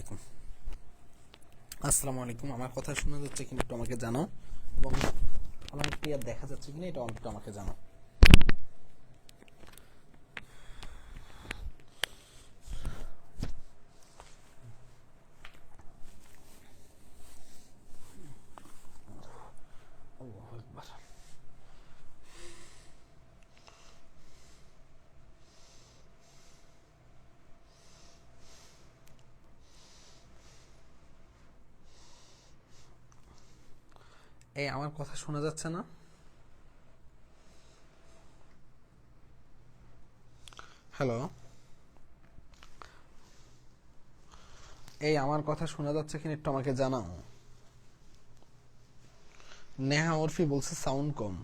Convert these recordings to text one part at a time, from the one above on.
আলাইকুম। আসসালামু আলাইকুম। আমার কথা শোনা যাচ্ছে কিনা একটু আমাকে জানাও, এবং আমার ক্লিয়ার দেখা যাচ্ছে কিনা এটা একটু আমাকে জানাও। আল্লাহু আকবার। এই আমার কথা শোনা যাচ্ছে না? হ্যালো, এই আমার কথা শোনা যাচ্ছে কিনা একটু আমাকে জানাও। নেহা ওরফি বলছে সাউন্ড কম।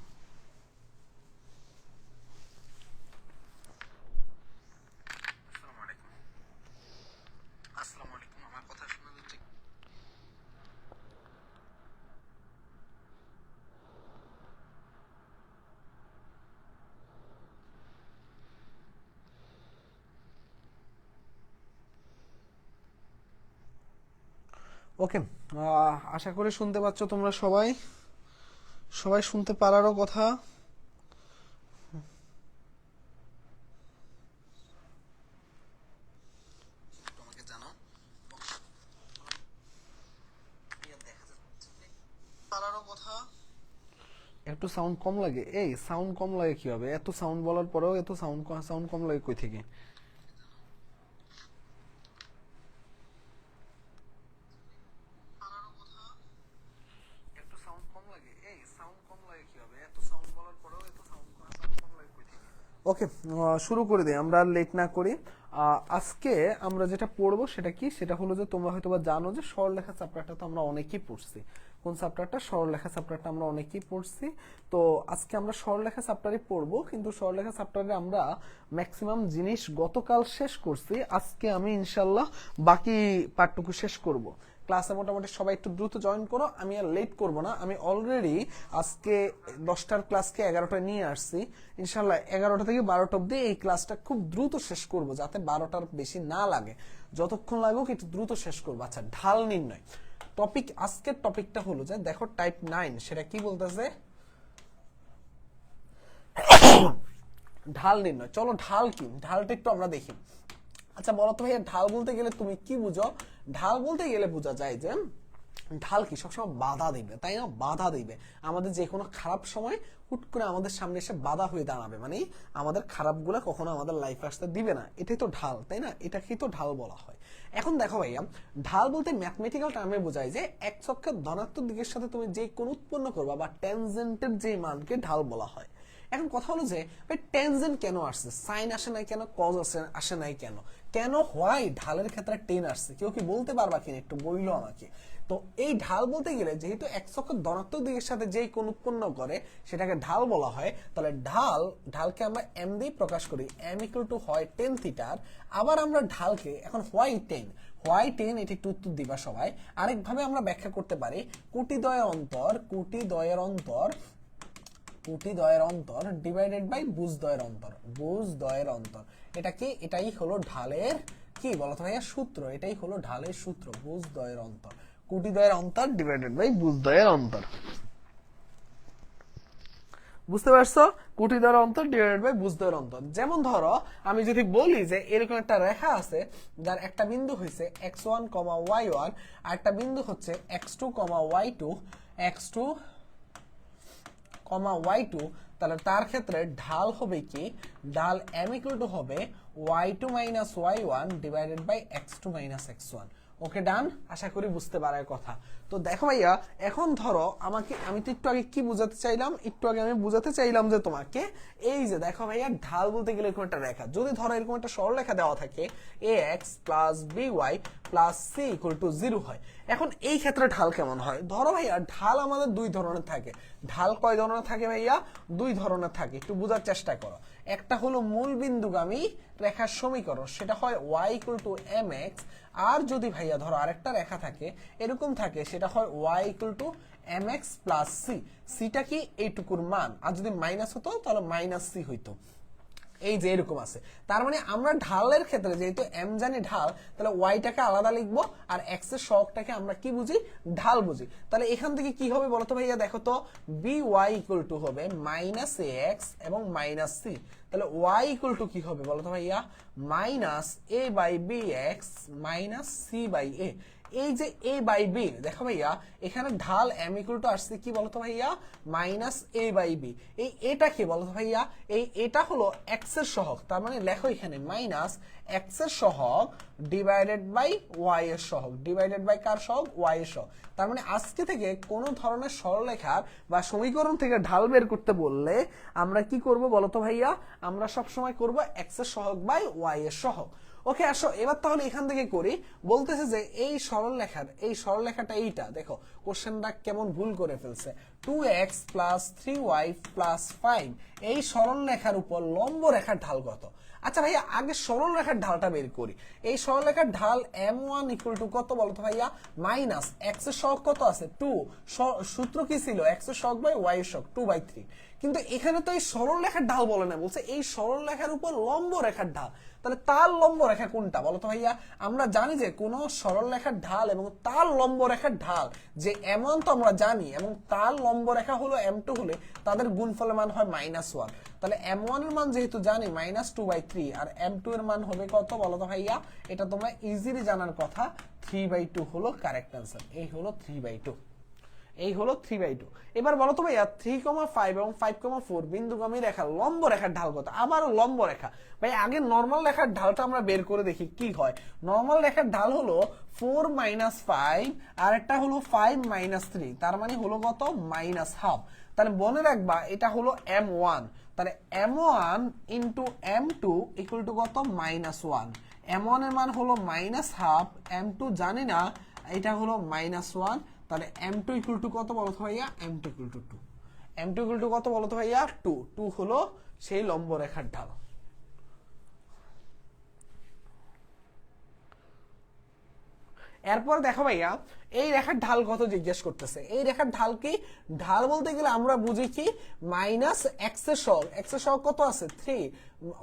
আসসালামু আলাইকুম। আসসালামু আলাইকুম। আমার কথা শোনা যাচ্ছে? ওকে, আশা করি শুনতে পাচ্ছ তোমরা সবাই। সবাই শুনতে পারারও কথা। আমাকে জানাও। পারারও কথা। একটু সাউন্ড কম লাগে? এই সাউন্ড কম লাগে কি হবে? এত সাউন্ড বলার পরেও এত সাউন্ড কম লাগে কই থেকে? একটু সাউন্ড কম লাগে? এই সাউন্ড কম লাগে কি হবে? এত সাউন্ড বলার পরেও এত সাউন্ড কম লাগে কই থেকে? ওকে, শুরু করে দিই, আমরা লেট না করি। আজকে আমরা যেটা পড়বো সেটা কি, সেটা হলো যে তোমরা হয়তোবা জানো যে সরলরেখা চ্যাপ্টারটা তো আমরা অনেকেই পড়ছি। কোন চ্যাপ্টারটা? সরলরেখা চ্যাপ্টারটা আমরা অনেকেই পড়ছি। তো আজকে আমরা সরলরেখা চ্যাপ্টারই পড়বো, কিন্তু সরলরেখা চ্যাপ্টারে আমরা ম্যাক্সিমাম জিনিস গতকাল শেষ করছি। আজকে আমি ইনশাল্লাহ বাকি পার্টটুকু শেষ করব। ক্লাসে মোটামুটি সবাই একটু দ্রুত জয়েন করো, আমি আর লেট করব না। আমি অলরেডি আজকে 10টার ক্লাসকে 11টায় নিয়ে আসছি। ইনশাল্লাহ 11টা থেকে 12টা অবধি এই ক্লাসটা খুব দ্রুত শেষ করব, যাতে 12টার বেশি না লাগে। যতক্ষণ লাগুক একটু দ্রুত শেষ করবো। আচ্ছা, ঢাল নির্ণয় টপিক। আজকের টপিকটা হলো যে দেখো টাইপ 9 সেটা কি বলতেছে, ঢাল নির্ণয়। চলো ঢাল কি, ঢালটা একটু আমরা দেখি। আচ্ছা বলো তো ভাইয়া, ঢাল বলতে গেলে তুমি কি বুঝো? ঢাল বলতে গেলে বোঝা যায় যে ঢাল কি সবসময় বাধা দিবে, তাই না? বাধা দিবে আমাদের যে কোনো খারাপ সময় হুট করে আমাদের সামনে এসে বাধা হয়ে দাঁড়াবে, মানে আমাদের খারাপগুলো কখনো আমাদের লাইফে আসতে দিবে না। এটাই তো ঢাল, তাই না? এটাকেই তো ঢাল বলা হয়। এখন দেখো ভাইয়া, ঢাল বলতে ম্যাথমেটিক্যাল টার্মে বোঝায় যে এক চক্রের ধনাত্মক দিকের সাথে তুমি যে কোন উৎপন্ন করবা বা ট্যানজেন্টের যে মানকে ঢাল বলা হয়। এখন কথা হলো যে ভাই ট্যানজেন্ট কেন আসছে, সাইন আসে নাই কেন, কজ আসে নাই কেন, কেন হয় ঢালের ক্ষেত্রে টেন আসছে? কেউ কি বলতে পারবা কিনা, একটু বইলো আমাকে। তো এই ঢাল বলতে গেলে যেহেতু এক চক্কর ধনাত্মক দিকের সাথে যেই কোণ উৎপন্ন করে সেটাকে ঢাল বলা হয়। তাহলে ঢালকে আমরা এম দিয়ে প্রকাশ করি, এম ইকুয়াল টু হয় টেন থিটার। আবার আমরা ঢালকে এখন হোয়াই টেন, হোয়াই টেন, এটি একটু উত্তর দিবা সবাই। আরেকভাবে আমরা ব্যাখ্যা করতে পারি কোটিদ্বয়ের অন্তর ডিভাইডেড বাই বুজদ্বয়ের অন্তর। এটা কি? এটাই হলো ঢালের কি বলতো ভাইয়া সূত্র। এটাই হলো ঢালের সূত্র, বুজদ্বয়ের অন্তর, কোটিদ্বয়ের অন্তর ডিভাইডেড বাই বুজদ্বয়ের অন্তর। বুঝতে পারছো? কোটিদ্বয়ের অন্তর ডিভাইডেড বাই বুজদ্বয়ের অন্তর। যেমন ধরো আমি যদি বলি যে এরকম একটা রেখা আছে যার একটা বিন্দু হইছে x1, y1, আর একটা বিন্দু হচ্ছে x2, y2, x2, y2, তাহলে তার ক্ষেত্রে ঢাল হবে কি? ঢাল m ইকুয়াল টু হবে y2 minus y1 divided by x2 minus x1। Okay done? আশা করি বুঝতে পারার কথা। তো দেখো ভাইয়া, এখন ধরো আমি তো একটু আগে কি বুঝাতে চাইলাম, আমি বুঝাতে চাইলাম যে তোমাকে এই যে দেখো ভাইয়া, ঢাল বলতে গেলে এরকম একটা রেখা, যদি ধরো এরকম একটা সরলরেখা দেওয়া থাকে ax plus by plus c equal to 0 হয়। এখন এই ক্ষেত্রে ঢাল কেমন হয়? ধরো ভাইয়া, ঢাল আমাদের দুই ধরনের থাকে। ঢাল কয় ধরনের থাকে ভাইয়া? দুই ধরনের থাকে, একটু বোঝার চেষ্টা করো। একটা হলো মূল বিন্দুগামী রেখার সমীকরণ, সেটা হয় y ইকুয়াল টু mx। আর যদি ভাইয়া ধরো আরেকটা রেখা থাকে এরকম থাকে, সেটা হয় y equal to mx plus c। সিটা কি? এইটুকুর মান। আর যদি মাইনাস হতো তাহলে মাইনাস c হইতো। এই যে এরকম আছে। তার মানে আমরা ঢালের ক্ষেত্রে যেহেতু এম জানি ঢাল, তাহলে ওয়াইটাকে আলাদা লিখবো আর এক্স এর সহগটাকে আমরা কি বুঝি, ঢাল বুঝি। তাহলে এখান থেকে কি হবে বলতো ভাইয়া, দেখো তো বি ওয়াই ইকুয়াল টু হবে মাইনাস এ এক্স এবং মাইনাস সি। তাহলে ওয়াই ইকুয়াল টু কি হবে বলতো ভাইয়া, minus A by B X minus C by A. এই যে এ বাই বি, দেখো ভাইয়া এখানে ঢাল এম ইকুয়াল টু আসছে কি বলতো ভাইয়া, মাইনাস এ বাই বি। এই এটা কি বলতো ভাইয়া, এই এটা হলো এক্স এর সহগ, তার মানে লেখো এখানে মাইনাস এক্স এর সহগ ডিভাইডেড বাই ওয়াই এর সহগ, ডিভাইডেড বাই কার সহগ, ওয়াই এর সহগ। তার মানে আজকে থেকে কোন ধরনের সরলরেখার বা সমীকরণ থেকে ঢাল বের করতে বললে আমরা কি করব বলতো ভাইয়া, আমরা সব সময় করব এক্স এর সহগ বাই ওয়াই এর সহগ। ওকে আসো এবার তাহলে এখান থেকে করি। বলতেছে যে এই সরলরেখাটা এইটা, দেখো কোশ্চেনটা কেমন ভুল করে ফেলছে। 2x প্লাস 3y প্লাস 5 এই সরলরেখার উপর লম্ব রেখার ঢাল কত? আচ্ছা ভাইয়া আগে সরলরেখার ঢালটা বের করি। এই সরলরেখার ঢাল m1 ইকুয়াল টু কত বলতো ভাইয়া, মাইনাস x এর সহগ কত আছে 2, সূত্র কি ছিল x এর সহগ বাই y এর সহগ 2/3। কিন্তু এখানে তো এই সরলরেখার ঢাল বলে না, বলছে এই সরলরেখার উপর লম্ব রেখার ঢাল। তাহলে তার লম্ব রেখা কোনটা বলতো ভাইয়া? আমরা জানি যে কোন সরল রেখার ঢাল এবং তার লম্ব রেখার ঢাল যে m1 তো আমরা জানি, এবং তার লম্ব রেখা হলো m2 হলে তাদের গুণফলের মান হয় -1। তাহলে m1 এর মান যেহেতু জানি -2/3 আর m2 এর মান হবে কত বলতো ভাইয়া? এটা তোমরা ইজিলি জানার কথা, 3/2 হলো কারেক্ট आंसर। এই হলো 3/2, এই হলো 3/2। এবার বলো তো ভাইয়া 3,5 এবং 5,4 বিন্দুগামী রেখা লম্ব রেখার ঢাল কত? আবারও লম্ব রেখা। ভাই আগে নরমাল রেখার ঢালটা আমরা বের করে দেখি কি হয়। নরমাল রেখার ঢাল হলো 4 - 5 আর একটা হলো 5 - 3, তার মানে হলো কত, -1/2। তাহলে মনে রাখবা এটা হলো m1, তাহলে m1 into m2 equal to কত, -1। m1 এর মান হলো -1/2, m2 জানি না, এটা হলো -1। তাহলে m2 ইকুয়াল টু কত বলতো ভাইয়া, m2 equal to 2। m2 equal to কত বলতো ভাইয়া, 2 হলো সেই লম্ব রেখার ঢাল। এরপর দেখো ভাইয়া এই রেখার ঢাল কত জিজ্ঞেস করতেছে। এই রেখার ঢাল কি, ঢাল বলতে গেলে আমরা বুঝি কি, মাইনাস এক্স এর সহগ, এক্স এর সহগ কত আছে 3,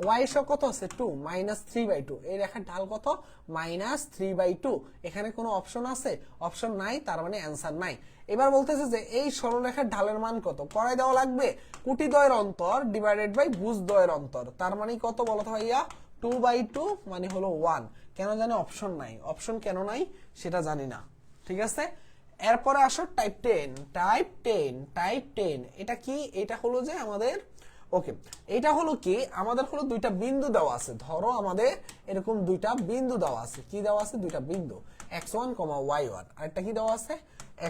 ওয়াই এর সহগ কত আছে 2, -3/2। এই রেখার ঢাল কত, -3/2। এখানে কোনো অপশন আছে? অপশন নাই, তার মানে অ্যান্সার নাই। এবার বলতেছে যে এই সরলরেখার ঢালের মান কত, করাই দেওয়া লাগবে। কুটিদ্বয়ের অন্তর ডিভাইডেড বাই ভুজদ্বয়ের অন্তর, তার মানে কত বলতো ভাইয়া, 2/2 মানে হলো 1। কেন জানি অপশন নাই, অপশন কেন নাই সেটা জানি না, ঠিক আছে। এরপরে আসো টাইপ 10। এটা কি, এটা হলো যে আমাদের, ওকে এটা হলো কি, আমাদের হলো দুইটা বিন্দু দেওয়া আছে। ধরো আমাদের এরকম দুইটা বিন্দু দেওয়া আছে, কি দেওয়া আছে, দুইটা বিন্দু x1, y1, আর একটা কি দেওয়া আছে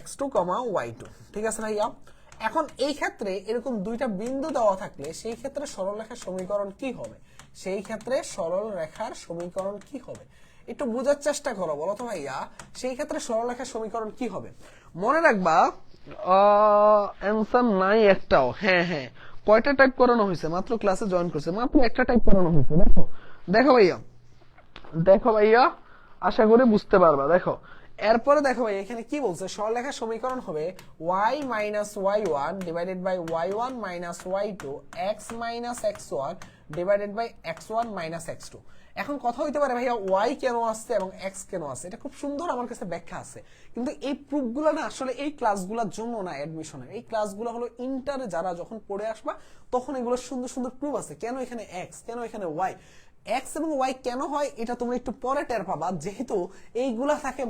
x2, y2, ঠিক আছে ভাইয়া। এখন এই ক্ষেত্রে এরকম দুইটা বিন্দু দেওয়া থাকলে সেই ক্ষেত্রে সরলরেখার সমীকরণ কি হবে? সেই ক্ষেত্রে সরলরেখার সমীকরণ কি হবে একটু বোঝার চেষ্টা করো, বলো তো ভাইয়া সেই ক্ষেত্রে সরলরেখার সমীকরণ কি হবে। মনে রাখবা অ্যানসার নাই একটাও। হ্যাঁ হ্যাঁ, কয়টা টাইপ করানো হয়েছে? মাত্র ক্লাসে জয়েন করছে, মাত্র একটা টাইপ করানো হয়েছে। দেখো দেখো ভাইয়া, দেখো ভাইয়া আশা করি বুঝতে পারবা। দেখো এরপরে দেখো ভাই এখানে কি বলছে, সরলরেখার সমীকরণ হবে y - y1 divided by y1 - y2 x - x1 divided by x1 - x2। এখন কথা হইতে পারে ভাইয়া y কেন আসছে এবং x কেন আসছে, এটা খুব সুন্দর আমার কাছে ব্যাখ্যা আছে, কিন্তু এই প্রুফগুলো না আসলে এই ক্লাসগুলোর জন্য না অ্যাডমিশনের। এই ক্লাসগুলো হলো ইন্টারে যারা যখন পড়ে আসবা তখন এগুলো সুন্দর সুন্দর প্রুফ আছে, কেন এখানে x, কেন এখানে y। x এবং y কেন হয় এটা তোমরা একটু পরে টের পাবা, যেহেতু এইগুলা থাকে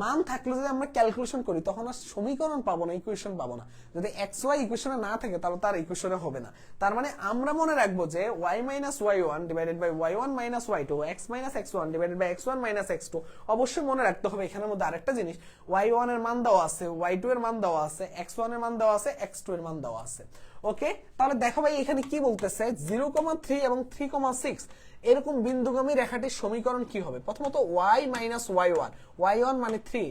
মান থাকলে যদি আমরা ক্যালকুলেশন করি তখন আর সমীকরণ পাবো না, ইকুয়েশন পাবো না। যদি xy ইকুয়েশনে না থাকে তাহলে তার ইকুয়েশনে হবে না। তার মানে আমরা মনে রাখবো যে y - y1 divided by y1 - y2 x - x1 divided by x1 - x2। অবশ্যই মনে রাখতে হবে এখানের মধ্যে আরেকটা জিনিস, y1 এর মান দেওয়া আছে, y2 এর মান দেওয়া আছে, x1 এর মান দেওয়া আছে, x2 এর মান দেওয়া আছে। ওকে, তাহলে দেখো ভাই এখানে কি বলতেছে 0,3 এবং 3,6 এরকম বিন্দুগামী রেখাটির সমীকরণ কি হবে। প্রথমত y - y1, y1 মানে 3,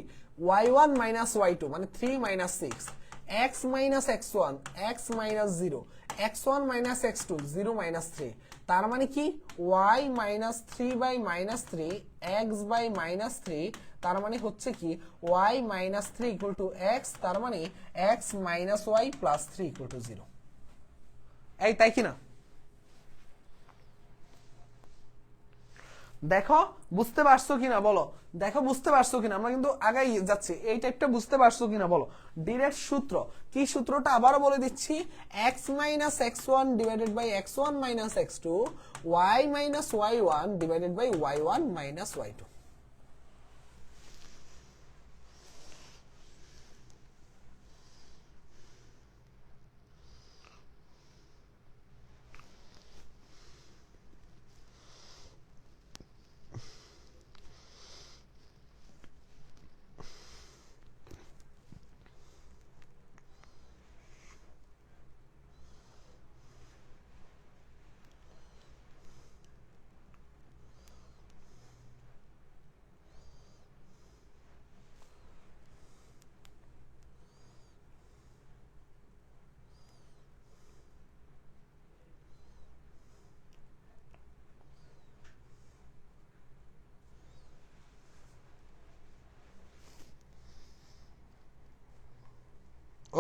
y1 - y2 মানে 3 - 6, x - x1 x - 0, x1 - x2 0 - 3। তার মানে কি y - 3/-3 x by -3, তার মানে হচ্ছে কি y - 3 equal to x, তার মানে x - y plus 3 equal to 0। এই তাই কিনা? দেখো বুঝতে পারছো কিনা বলো, দেখো বুঝতে পারছো কিনা, আমরা কিন্তু আগাই যাচ্ছি, এই টাইপটা বুঝতে পারছো কিনা বলো। ডিরেক্ট সূত্র কি, সূত্রটা আবারও বলে দিচ্ছি, x minus x1 divided by x1 minus x2, y minus y1 divided by y1 minus y2।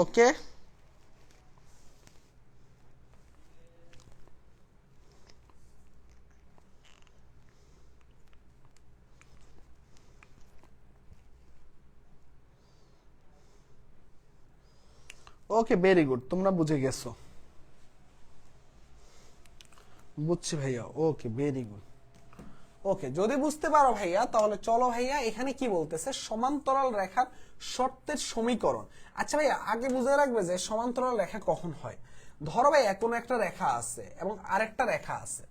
Okay, okay very good, তোমরা বুঝে গেছো, বুঝছি ভাইয়া, ওকে ভেরি গুড। ওকে, যদি বুঝতে পারো ভাইয়া তাহলে চলো ভাইয়া, এখানে কি বলতেছে, সমান্তরাল রেখার শর্তের সমীকরণ। আচ্ছা ভাইয়া, আগে বুঝে রাখবে যে সমান্তরাল রেখা কখন হয়। ধরো ভাইয়া কোনো একটা রেখা আছে এবং আরেকটা রেখা আছে,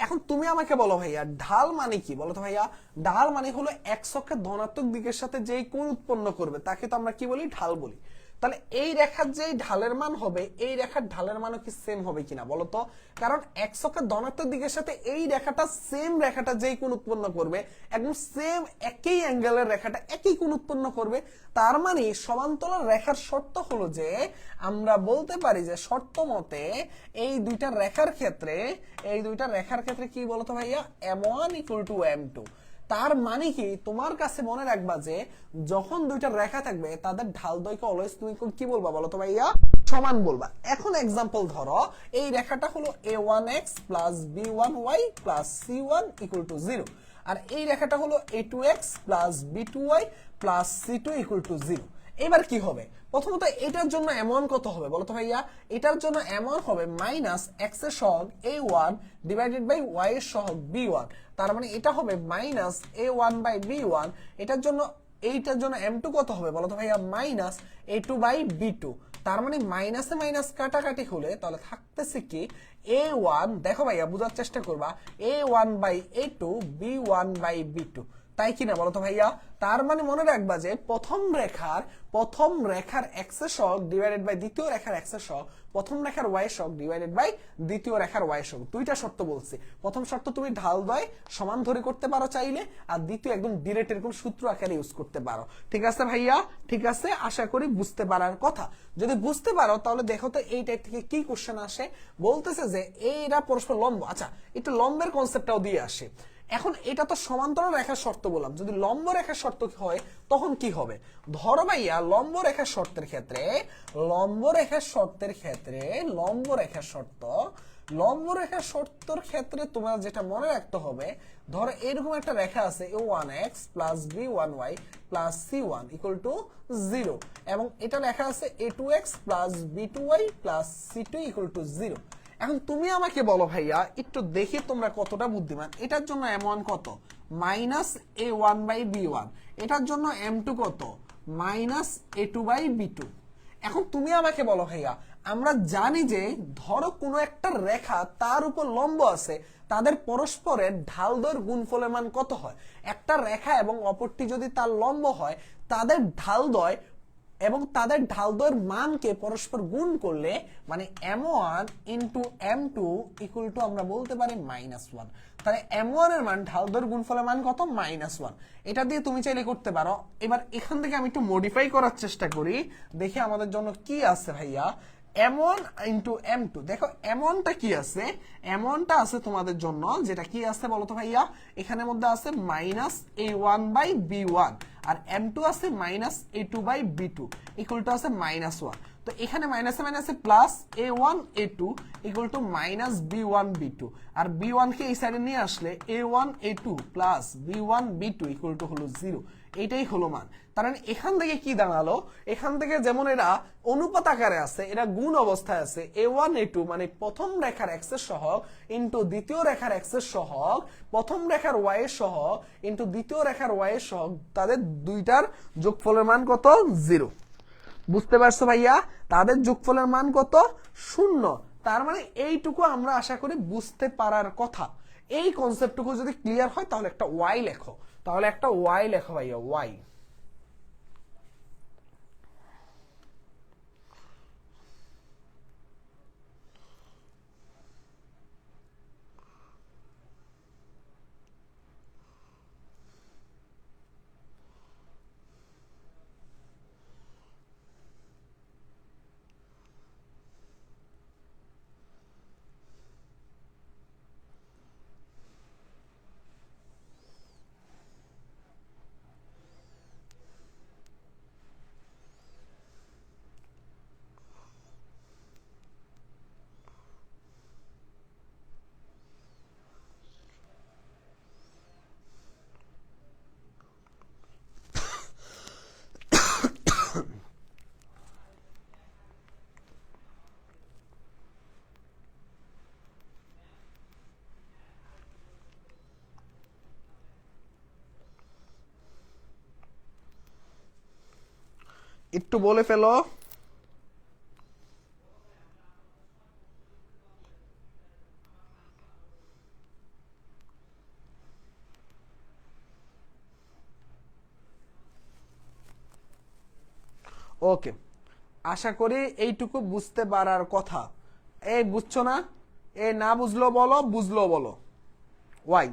এখন তুমি আমাকে বলো ভাইয়া ঢাল মানে কি বলো তো ভাইয়া। ঢাল মানে হলো এক অক্ষের ধনাত্মক দিকের সাথে যেই কোণ উৎপন্ন করবে তাকে তো আমরা কি বলি, ঢাল বলি। তাহলে এই রেখার যেই ঢালের মান হবে, এই রেখার ঢালের মানও কি সেম হবে কিনা বলো তো। কারণ এক অক্ষের ধনাত্মক দিকের সাথে এই রেখাটা সেম, রেখাটা যেই কোণ উৎপন্ন করবে একদম সেম একই অ্যাঙ্গেলের রেখাটা একই কোণ উৎপন্ন করবে। তার মানে সমান্তরাল রেখার শর্ত হলো যে আমরা বলতে পারি যে শর্ত মতে এই দুইটা রেখার ক্ষেত্রে, এই দুইটা রেখার ক্ষেত্রে কি বলতো ভাইয়া, m1 = m2। তার মানে কি, তোমার কাছে মনে রাখবা যে যখন দুইটা রেখা থাকবে তাদের ঢাল দৈর্ঘ্য অলওয়েজ তুমি কি বলবা বলো তো ভাইয়া, সমান বলবা। এখন एग्जांपल ধরো, এই রেখাটা হলো a1x + b1y + c1 = 0, আর এই রেখাটা হলো a2x + b2y + c2 = 0। এবার কি হবে, প্রথমত এটার জন্য m1 কত হবে বলো তো ভাইয়া, এটার জন্য m1 হবে -x এর সহগ a1 ডিভাইডেড বাই y এর সহগ b1। তার মানে এটা হবে -a1/b1। এটার জন্য, এইটার জন্য m2 কত হবে বলো তো ভাইয়া, -a2/b2। তার মানে মাইনাসে মাইনাস কাটাকাটি হলে তাহলে থাকতেছে কি, a1, দেখো ভাইয়া বোঝার চেষ্টা করবা, a1/a2 b1/b2, তাই কিনা বলো তো ভাইয়া। তার মানে মনে রাখবা যে প্রথম রেখার x এর সহগ ডিভাইডেড বাই দ্বিতীয় রেখার x এর সহগ, প্রথম রেখার y এর সহগ ডিভাইডেড বাই দ্বিতীয় রেখার y এর সহগ। দুইটা শর্ত বলছি। প্রথম শর্ত তুমি ঢাল দ্বয় সমান ধরে করতে পারো চাইলে, আর দ্বিতীয় একদম ডিরেক্ট এরকম সূত্র আকারে ইউজ করতে পারো। ঠিক আছে ভাইয়া, ঠিক আছে, আশা করি বুঝতে পারার কথা। যদি বুঝতে পারো তাহলে দেখো তো এই টাইপ থেকে কি কোশ্চেন আসে। বলতেছে যে এইটা পরস্পর লম্ব। আচ্ছা, একটু লম্বের কনসেপ্টটাও দিয়ে আসে। এখন এটা তো সমান্তরাল রেখার শর্ত বললাম, যদি লম্ব রেখার শর্ত হয় তখন কি হবে। ধরো ভাইয়া লম্ব রেখার শর্তের ক্ষেত্রে, লম্ব রেখার শর্তের ক্ষেত্রে তোমার যেটা মনে রাখতে হবে, ধরো এরকম একটা রেখা আছে a1x + b1y + c1 = 0, এবং এটা লেখা আছে a2x + b2y + c2 = 0। এখন তুমি আমাকে বলো ভাইয়া, একটু দেখি তোমরা কতটা বুদ্ধিমান। এটার জন্য m1 কত, -a1/b1। এটার জন্য m2 কত, -a2/b2। এখন তুমি আমাকে বলো ভাইয়া, আমরা জানি যে ধরো কোনো একটা রেখা তার উপর লম্ব আছে, তাদের পরস্পরের ঢাল দৈর্ঘ্য গুণফলের মান কত হয়। একটা রেখা এবং অপরটি যদি তার লম্ব হয়, তাদের ঢাল দয় এবং তাদের ঢাল দয়ের মানকে পরস্পর গুণ করলে মানে m1 * m2 = আমরা বলতে পারি -1। তাহলে m1 এর মান ঢাল দয়ের গুণফলের মান কত, -1। এটা দিয়ে তুমি চাইলে করতে পারো। এবার এখান থেকে আমি একটু মডিফাই করার চেষ্টা করি, দেখি আমাদের জন্য কি আছে ভাইয়া। m1 * m2, দেখো m1টা কি আছে, m1টা আছে তোমাদের জন্য, যেটা কি আছে বলো তো ভাইয়া, এখানের মধ্যে আছে -a1/b1, আর m2 আছে -a2/b2 = আছে -1। তো এখানে মাইনাসে মাইনাসে plus a1 a2 equal to minus b1 b2, আর b1 কে এই সাইডে নিয়ে আসলে a1 a2 plus b1 b2 equal to হলো 0। এটাই হলো মান। তার মানে এখান থেকে কি দাঁড়ালো, এখান থেকে যেমন এরা অনুপাত আকারে আছে, এরা গুণ অবস্থায় আছে, a1 a2 মানে প্রথম রেখার x এর সহগ ইনটু দ্বিতীয় রেখার x এর সহগ, প্রথম রেখার y এর সহগ ইনটু দ্বিতীয় রেখার y এর সহগ, তাদের দুইটার যোগফলের মান কত? 0। বুঝতে পারছো ভাইয়া? তাদের যোগফলের মান কত? 0। তার মানে এইটুকু আমরা আশা করি বুঝতে পারার কথা। এই কনসেপ্টটুকু যদি ক্লিয়ার হয় তাহলে একটা y লেখো, তাহলে একটা y লেখো ভাইয়া, y। একটু বলে ফেলো। ওকে, আশা করি এইটুকু বুঝতে পারার কথা। এই বুঝছো না? এ না বুঝলো বলো, বুঝলো বলো। ওয়াই,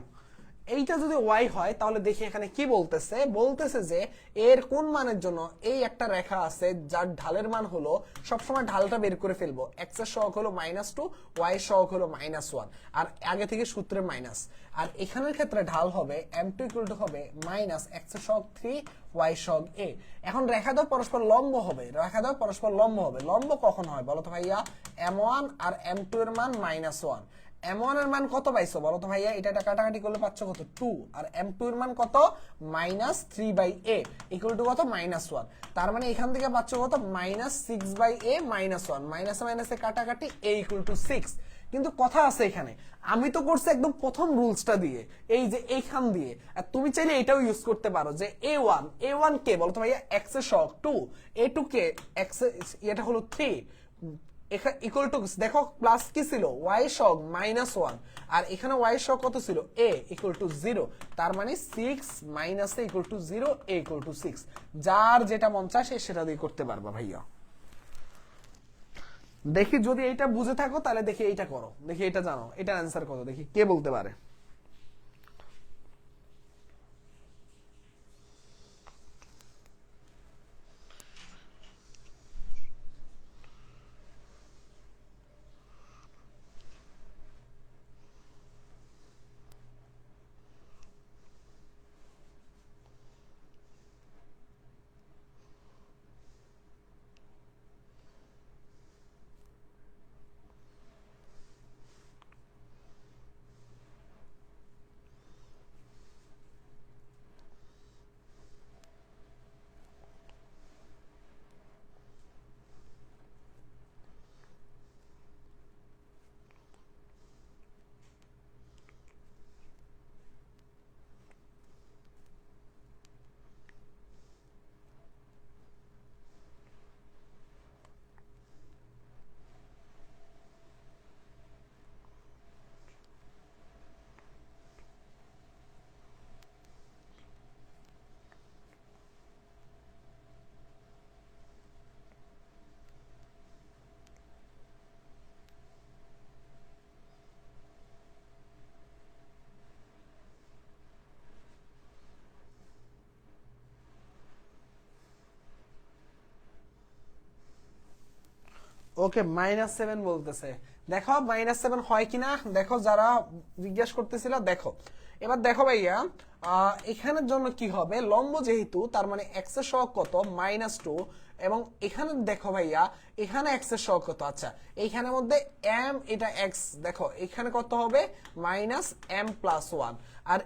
এইটা যদি ওয়াই হয় তাহলে দেখি এখানে কি বলতেছে। বলতেছে যে এর কোন মানের জন্য এই একটা রেখা আছে যার ঢালের মান হলো, সবসময় ঢালটা বের করে ফেলবো, এক্স এর সহগ হলো -2, ওয়াই এর সহগ হলো -1, আর আগে থেকে সূত্রে মাইনাস। আর এখানের ক্ষেত্রে ঢাল হবে m2 ইকুয়াল টু হবে মাইনাস এক্স এর সহগ 3, ওয়াই সহগ a। এখন রেখা দাও পরস্পর লম্ব হবে, রেখা দাও পরস্পর লম্ব হবে। লম্ব কখন হয় বলো তো ভাইয়া? m1 আর m2 এর মান -1। m1 এর মান কত পাইছো বলো তো ভাইয়া? এটা কাটাকাটি করলে পাচ্ছ কত? 2। আর m2 এর মান কত? -3/a ইকুয়াল টু কত? -1। তার মানে এখান থেকে পাচ্ছ কত? -6/a -1। মাইনাসে মাইনাসে কাটাকাটি, a ইকুয়াল টু 6। কিন্তু কথা আছে এখানে, আমি তো করছি একদম প্রথম রুলসটা দিয়ে, এই যে এইখান দিয়ে। আর তুমি চাইলে এটাও ইউজ করতে পারো যে a1 কে বলো তো ভাইয়া? x এর সহগ 2, a2 কে x এটা হলো 3 ইকুয়াল টু, দেখো প্লাস কি ছিল? y সহগ -1, আর এখানে y সহগ কত ছিল? a equal to 0। তার মানে 6 minus a equal to 0, a equal to 6। যার যেটা মন চায় সে সেটা দিয়ে করতে পারবা ভাইয়া। দেখি যদি এইটা বুঝে থাকো তাহলে দেখি এইটা করো, দেখি এটা জানো, এটার অ্যান্সার কত, দেখি কে বলতে পারে। ওকে, -7 বলতেছে। দেখো -7 হয় কিনা দেখো, যারা জিজ্ঞাসা করতেছিল দেখো। এবার দেখো ভাইয়া, এখানের জন্য কি হবে? লম্ব যেহেতু, তার মানে x এর সহগ কত? -2, এবং এখানে দেখো ভাইয়া এখানে x এর সহগ কত, আচ্ছা এইখানের মধ্যে m এটা x, দেখো এখানে কত হবে -m+1 আর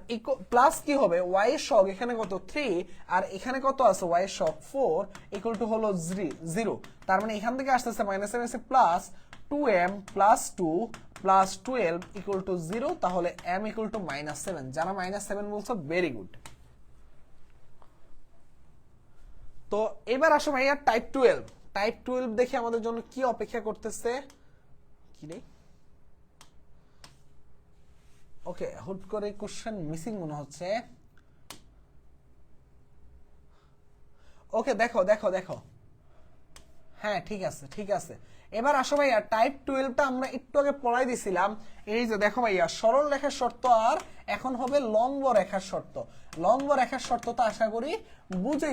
প্লাস কি হবে y এর সহগ এখানে কত 3 আর এখানে কত আছে y এর সহগ 4 ইকুয়াল টু হলো 0, তার মানে এখান থেকে আসতেছে মাইনাস এর এসে প্লাস 2m + 2 + 12 ইকুয়াল টু 0, তাহলে m ইকুয়াল টু -7। যারা -7 বলছো ভেরি গুড। তো এবার আসো ভাইয়া টাইপ 12 দেখে আমাদের জন্য কি অপেক্ষা করতেছে কি নেই। ওকে, হুট করে কোশ্চেন মিসিং মনে হচ্ছে। ওকে দেখো দেখো দেখো, হ্যাঁ ঠিক আছে। এবার আসো ভাইয়া টাইপ 12টা আমরা একটু আগে পড়াই দিছিলাম। এই যে দেখো ভাইয়া সরল রেখার শর্ত আর এখন হবে লম্ব রেখার শর্ত। লম্ব রেখার শর্ত তো আশা করি বুঝে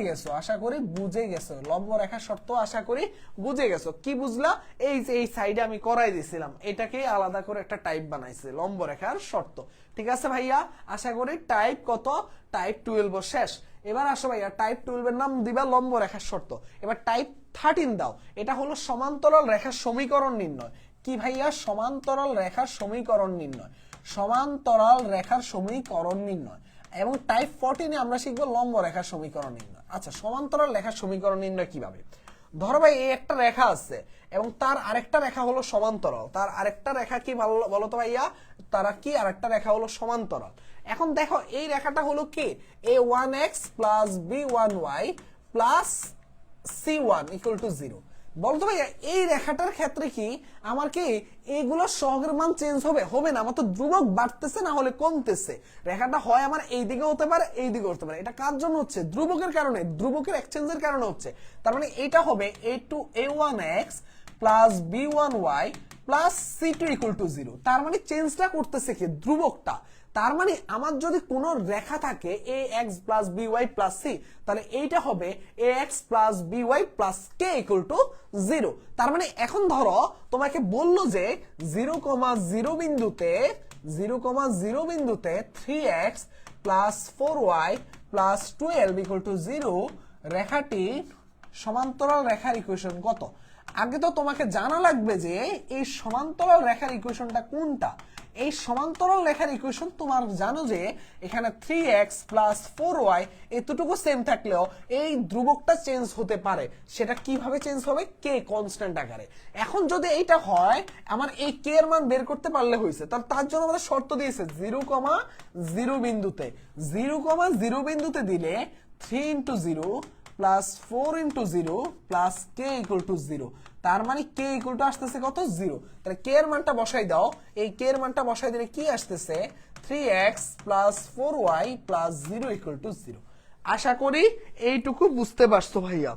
গেছো, লম্ব রেখার শর্ত আশা করি বুঝে গেছো। কি বুঝলা? এই যে এই সাইডে আমি করাই দিছিলাম, এটাকে আলাদা করে একটা টাইপ বানাইছে লম্ব রেখার শর্ত। ঠিক আছে ভাইয়া, আশা করি টাইপ কত, টাইপ 12 শেষ। এবার আসো ভাইয়া টাইপ 12 এর নাম দিবা লম্ব রেখার শর্ত। এবার টাইপ 13 দাও, এটা হলো সমান্তরাল রেখার সমীকরণ নির্ণয়। কি ভাইয়া? সমান্তরাল রেখার সমীকরণ নির্ণয়, সমান্তরাল রেখার সমীকরণ নির্ণয়। এবং টাইপ 14 এ আমরা শিখবো লম্ব রেখার সমীকরণ নির্ণয়। আচ্ছা, সমান্তরাল রেখার সমীকরণ নির্ণয় কিভাবে? ধরো ভাই এই একটা রেখা আছে এবং তার আরেকটা রেখা হলো সমান্তরাল, তার আরেকটা রেখা কি বলো তো ভাইয়া? তারা কি আরেকটা রেখা হলো সমান্তরাল। এখন দেখো এই রেখাটা হলো কি a1x + b1y + c1 = 0। বলতো ভাইয়া এই রেখাটার ক্ষেত্রে কি আমার কি এইগুলো সহগের মান চেঞ্জ হবে না, আমার তো ধ্রুবক বাড়তেছে না হলে কমতেছে। রেখাটা হয় আমার এই দিকে হতে পারে এই দিকে হতে পারে, এটা কার জন্য হচ্ছে? ধ্রুবকের কারণে, ধ্রুবকের এক্সচেঞ্জের কারণে হচ্ছে। তার মানে এটা হবে a1x + b1y + c2 = 0। তার মানে চেঞ্জটা করতেছে কি? ধ্রুবকটা। তার মানে আমার যদি কোনো রেখা থাকে ax + by + c, তাহলে এইটা হবে ax + by + k = 0। তার মানে এখন ধরো তোমাকে বললো যে 0,0 বিন্দুতে 3x + 4y + 12 = 0 রেখাটি সমান্তরাল রেখার ইকুয়েশন কত? আগে তো তোমাকে জানা লাগবে যে এই সমান্তরাল রেখার ইকুয়েশনটা কোনটা। এই সমান্তরাল রেখার ইকুয়েশন তোমার জানো যে এখানে 3x + 4y এতটুকু সেম থাকলেও এই ধ্রুবকটা চেঞ্জ হতে পারে। সেটা কিভাবে চেঞ্জ হবে? k কনস্ট্যান্ট আকারে। এখন যদি এইটা হয় আমার এই k এর মান বের করতে পারলে হইছে। তার জন্য আমাদের শর্ত দিয়েছে 0,0 বিন্দুতে, 0,0 বিন্দুতে দিলে 3 × 0 + 4 × 0 + k = 0। তার মানে k = আসতেছে কত? 0। তাহলে k এর মানটা বসাই দাও, এই k এর মানটা বসাই দিলে কি আসতেছে? 3x + 4y + 0 = 0। আশা করি এইটুকু বুঝতে পারছো ভাইয়া,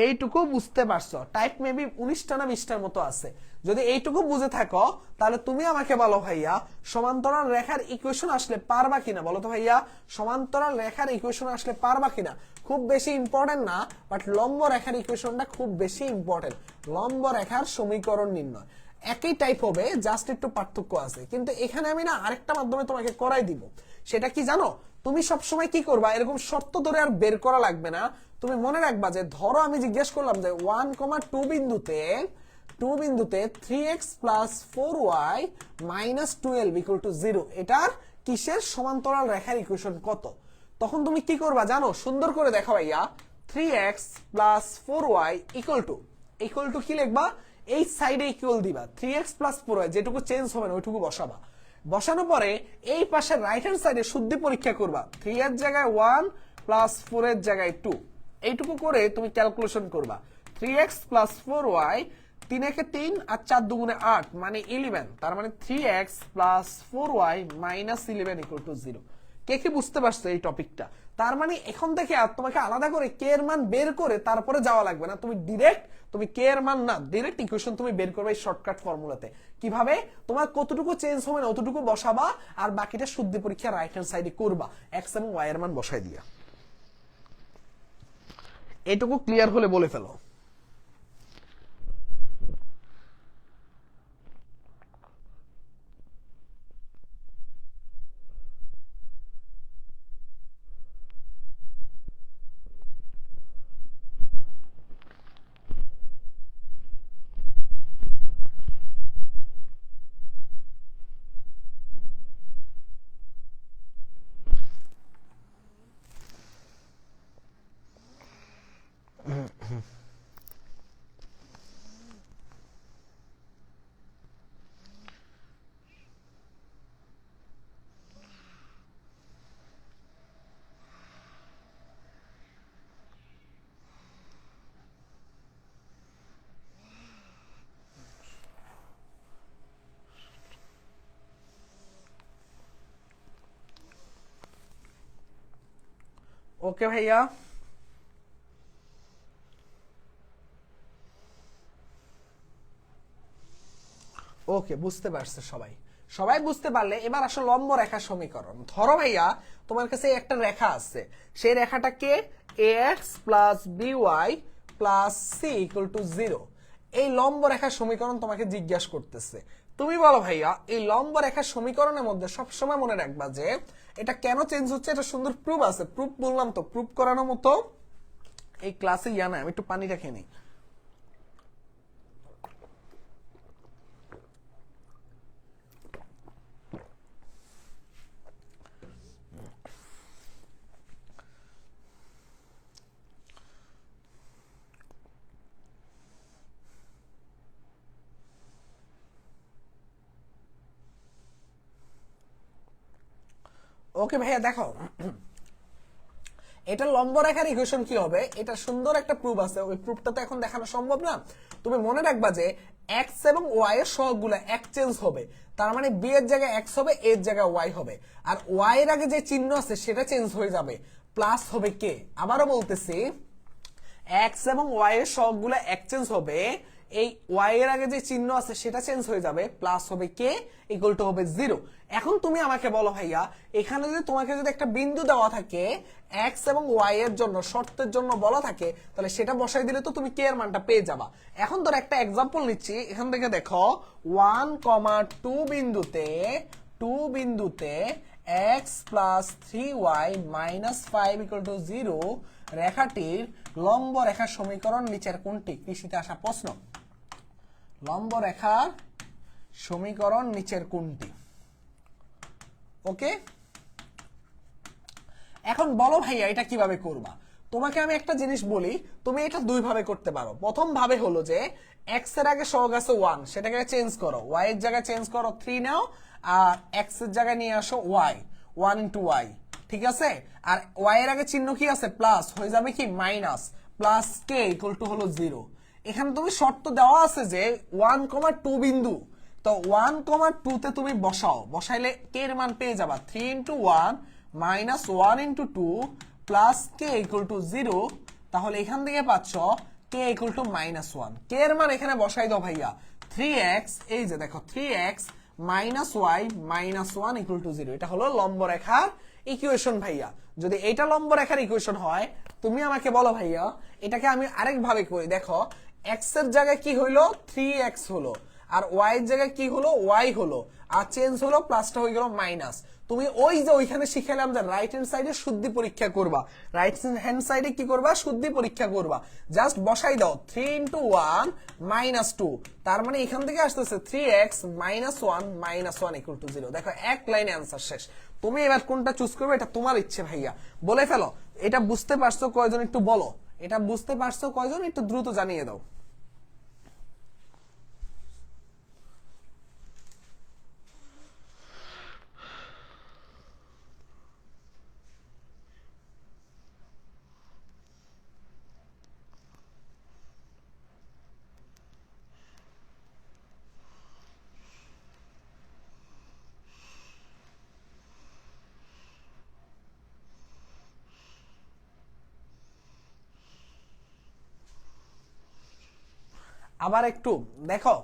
এইটুকু বুঝতে পারছো। টাইপ মেবি 19টা না 20টার মতো আছে। যদি এইটুকু বুঝে থাকো তাহলে তুমি আমাকে বলো ভাইয়া সমান্তরাল রেখার ইকুয়েশন আসলে পারবা কিনা। বলো তো ভাইয়া সমান্তরাল রেখার ইকুয়েশন আসলে পারবা কিনা। খুব বেশি ইম্পর্টেন্ট না, বাট লম্ব রেখার ইকুয়েশনটা খুব বেশি ইম্পর্টেন্ট। লম্ব রেখার সমীকরণ নির্ণয় একই টাইপ হবে, জাস্ট একটু পার্থক্য আছে। কিন্তু এখানে আমি না আরেকটা মাধ্যমে তোমাকে করাই দিব। সেটা কি জানো? তুমি সবসময় কি করবা, এরকম শর্ত ধরে আর বের করা লাগবে না। তুমি মনে রাখবা যে ধরো আমি জিজ্ঞেস করলাম যে 1,2 বিন্দুতে 3x + 4y - 12 = 0 এটার কিসের সমান্তরাল রেখার ইকুয়েশন কত? তখন তুমি কি করবা জানো? সুন্দর করে দেখো ভাইয়া 3x + 4y = কি লিখবা? এই সাইডে ইকুয়াল দিবা, 3x + 4y যেটুকু চেঞ্জ হবে না ওইটুকু বসাবা। বসানোর পরে এই পাশে রাইট হ্যান্ড সাইডে শুদ্ধি পরীক্ষা করবা। 3 এর জায়গায় 1 + 4 এর জায়গায় 2, এইটুকু করে তুমি ক্যালকুলেশন করবা। 3x + 4y 3 একে 3 আর 4 দুগুণে 8 মানে 11। তার মানে 3x + 4y - 11 = 0। কে কি বুঝতে পারছো এই টপিকটা? তার মানে এখন থেকে আর তোমাকে আলাদা করে কে এর মান বের করে তারপরে যাওয়া লাগবে না। তুমি কে এর মান না ডাইরেক্ট ইকুয়েশন তুমি বের করবে এই শর্টকাট ফর্মুলাতে। কিভাবে? তোমার কতটুকু চেঞ্জ হবে না অতটুকু বসাবা আর বাকিটা শুদ্ধি পরীক্ষা রাইট হ্যান্ড সাইডে করবা x এবং y এর মান বসাই দিয়া। এটুকু ক্লিয়ার হলে বলে ফেলো। ওকে ভাইয়া, ওকে বুঝতে পারছে সবাই, সবাই বুঝতে পারলে এবার আসলে লম্ব রেখা সমীকরণ। ধরো ভাইয়া তোমার কাছে একটা রেখা আছে, সেই রেখাটাকে ax plus by plus c equal to 0, এই লম্ব রেখা সমীকরণ তোমাকে জিজ্ঞাসা করতেছে। তুমি বলো ভাইয়া এই লম্ব রেখা সমীকরণের মধ্যে সবসময় মনে রাখবা যে এটা কেন চেঞ্জ হচ্ছে, এটা সুন্দর প্রুফ আছে। প্রুফ বললাম তো, প্রুফ করানোর মতো এই ক্লাসে ইয়া না। আমি একটু পানিটা খেয়ে নিই। ওকে ভাইয়া দেখো এটা লম্ব রেখার ইকুয়েশন কি হবে, এটা সুন্দর একটা প্রুফ আছে, ওই প্রুফটা তো এখন দেখানো সম্ভব না। তুমি মনে রাখবা যে x এবং y এর সহগগুলো এক্সচেঞ্জ হবে, তার মানে b এর জায়গায় x হবে, a এর জায়গায় y হবে, আর y এর আগে যে চিহ্ন আছে সেটা চেঞ্জ হয়ে যাবে, প্লাস হবে k। আবারও বলতেছি x এবং y এর সহগগুলো এক্সচেঞ্জ হবে, এই y এর আগে যে চিহ্ন আছে সেটা চেঞ্জ হয়ে যাবে, প্লাস হবে k ইকুয়াল টু হবে 0। এখন তুমি আমাকে বলো ভাইয়া এখানে যদি তোমাকে যদি একটা বিন্দু দেওয়া থাকে x এবং y এর জন্য শর্তের জন্য বলা থাকে, তাহলে সেটা বসাই দিলে তো তুমি k এর মানটা পেয়ে যাবা। এখন ধর একটা एग्जांपल নিচ্ছি, এখান থেকে দেখো 1,2 বিন্দুতে x plus 3y minus 5 equal to 0 রেখাটির লম্ব রেখার সমীকরণ নিচের কোনটি? কৃষিতে আসা প্রশ্ন। লম্ব রেখার সমীকরণ নিচের কোনটি? ওকে, এখন বলো ভাইয়া এটা কিভাবে করবা। তোমাকে আমি একটা জিনিস বলি, তুমি এটা দুই ভাবে করতে পারো। প্রথম ভাবে হলো যে x এর আগে সহগ আছে 1, সেটাকে চেঞ্জ করো, y এর জায়গায় চেঞ্জ করো 3 নাও, আর x এর জায়গায় নিয়ে আসো y, 1 ইনটু y, ঠিক আছে। আর y এর আগে চিহ্ন কি আছে প্লাস, হয়ে যাবে কি minus, plus k equal to হলো 0। এখানে তুমি শর্ত দেওয়া আছে যে 1,2 বিন্দু, তো 1,2 তে তুমি বসাও, বসাইলে k এর মান পেয়ে যাবা 3 into 1 minus 1 into 2 plus k equal to 0। তাহলে এখান থেকে পাচ্ছ k equal to minus 1। k এর মান এখানে বসাই দাও ভাইয়া 3x, এই যে দেখো 3x minus y minus 1 equal to 0। এটা হলো লম্ব রেখার ইকুয়েশন ভাইয়া। যদি এটা লম্ব রেখার ইকুয়েশন হয়, তুমি আমাকে বলো ভাইয়া এটাকে আমি আরেক ভাবে করি। দেখো x এর জায়গায় কি হইলো 3x হলো, আর y এর জায়গায় কি হলো y হলো, আর চেঞ্জ হলো, প্লাসটা হয়ে গেল মাইনাস। তুমি ওই যে ওইখানে শিখালাম যে রাইট হ্যান্ড সাইডে শুদ্ধি পরীক্ষা করবা, রাইট হ্যান্ড সাইডে কি করবা শুদ্ধি পরীক্ষা করবা, জাস্ট বসাই দাও 3 ইনটু 1 মাইনাস 2, তার মানে এখান থেকে আসতেছে 3x minus 1 minus 1 equal to 0। দেখো এক লাইনে आंसर শেষ। তুমি এবার কোনটা চুজ করবে এটা তোমার ইচ্ছে ভাইয়া, বলে ফেলো। এটা বুঝতে পারছো কয়জন একটু বলো, এটা বুঝতে পারছো কয়জন একটু দ্রুত জানিয়ে দাও। আবার একটু দেখো,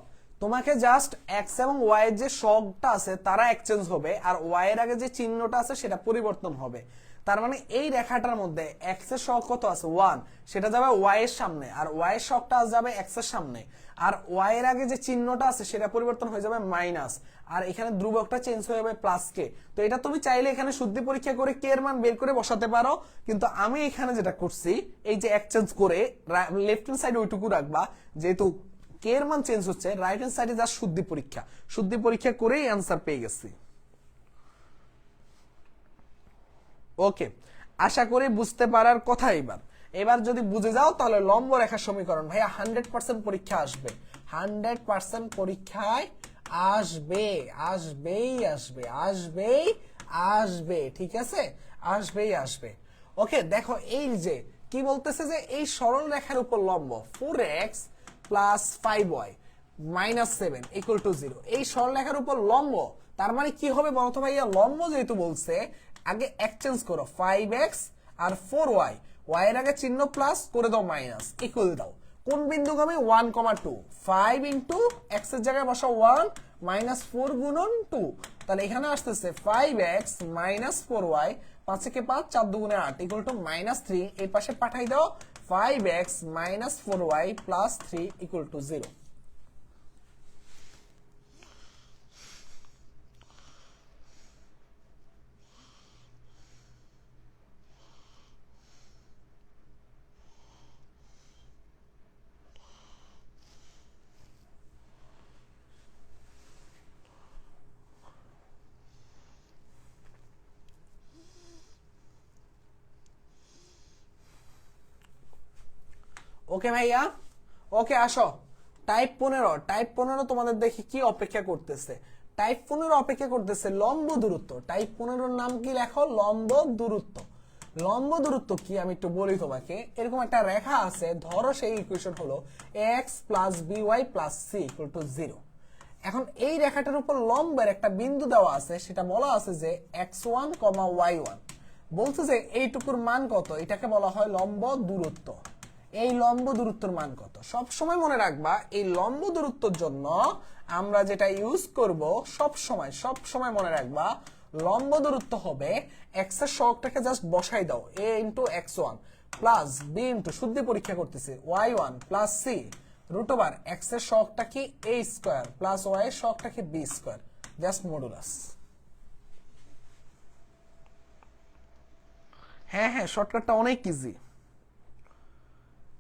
তোমাকে জাস্ট x এবং y এর যে সহগটা আছে তারা এক্সচেঞ্জ হবে, আর y এর আগে যে চিহ্নটা আছে সেটা পরিবর্তন হবে। তার মানে এই রেখাটার মধ্যে x এর সহগ কত আছে 1, সেটা যাবে y এর সামনে, আর y এর সহগটা যাবে x এর সামনে, আর y এর আগে যে চিহ্নটা আছে সেটা পরিবর্তন হয়ে যাবে মাইনাস, আর এখানে ধ্রুবকটা চেঞ্জ হয়ে যাবে প্লাস কে। তো এটা তুমি চাইলে এখানে শুদ্ধি পরীক্ষা করে কে এর মান বের করে বসাতে পারো, কিন্তু আমি এখানে যেটা করছি এই যে এক্সচেঞ্জ করে লেফট হ্যান্ড সাইডে ওইটুকু রাখবা, যেহেতু কে এর মান চেঞ্জ হচ্ছে, রাইট হ্যান্ড সাইডে জাস্ট শুদ্ধি পরীক্ষা করেই অ্যান্সার পেয়ে গেছি। ওকে, আশা করি বুঝতে পারার কথা। এবার যদি বুঝে যাও তাহলে লম্ব রেখার সমীকরণ ভাইয়া 100% পরীক্ষা আসবে, 100% পরীক্ষায় আসবে, আসবেই আসবে, আসবেই আসবে, ঠিক আছে, আসবেই আসবে। ওকে দেখো এই যে কি বলতেছে যে এই সরল রেখার উপর লম্ব 4x plus 5y minus 7 equal to 0, এই সরলরেখার উপর লম্ব, তার মানে কি হবে বলতো ভাইয়া, লম্ব যেহেতু বলছে আগে এক্সচেঞ্জ করো 5x আর 4y, y এর আগে চিহ্ন প্লাস করে দাও মাইনাস, ইকুয়াল দাও কোন বিন্দুগামী 1,2, 5 ইন্টু এক্স এর জায়গায় বসাও 1 মাইনাস 4 গুণন 2, তাহলে এখানে আসতেছে 5x মাইনাস 4y, 5 একে 5, 4 দুগুণে 8 ইকুয়াল টু মাইনাস 3, এই পাশে পাঠাই দাও 5x minus 4y plus 3 equal to 0। ওকে ভাইয়া, ওকে আসো টাইপ 15 তোমাদের দেখি কি অপেক্ষা করতেছে। টাইপ 15 অপেক্ষা করতেছে লম্ব দূরত্ব। টাইপ 15 নাম কি লেখো, লম্ব দূরত্ব। লম্ব দূরত্ব কি আমি একটু বলি তোমাকে। এরকম একটা রেখা আছে, ধরো সেই ইকুয়েশন হলো x plus by plus c equal to 0। এখন এই রেখাটার উপর লম্বের একটা বিন্দু দেওয়া আছে, সেটা বলা আছে যে x1, y1, বলছে যে এইটুকুর মান কত, এটাকে বলা হয় লম্ব দূরত্ব। এই লম্ব দূরত্বের মান কত সব সময় মনে রাখবা। এই লম্ব দূরত্বের জন্য আমরা যেটা ইউজ করব সব সময় মনে রাখবা, লম্ব দূরত্ব হবে x এর সহগটাকে জাস্ট বসাই দাও a into x1 plus b into শুদ্ধি পরীক্ষা করতেছি y1 plus c root over x এর সহগটা কি a স্কয়ার প্লাস y এর সহগটা কি b স্কয়ার, জাস্ট মডুলাস। হ্যাঁ হ্যাঁ, শর্টকাটটা অনেক ইজি।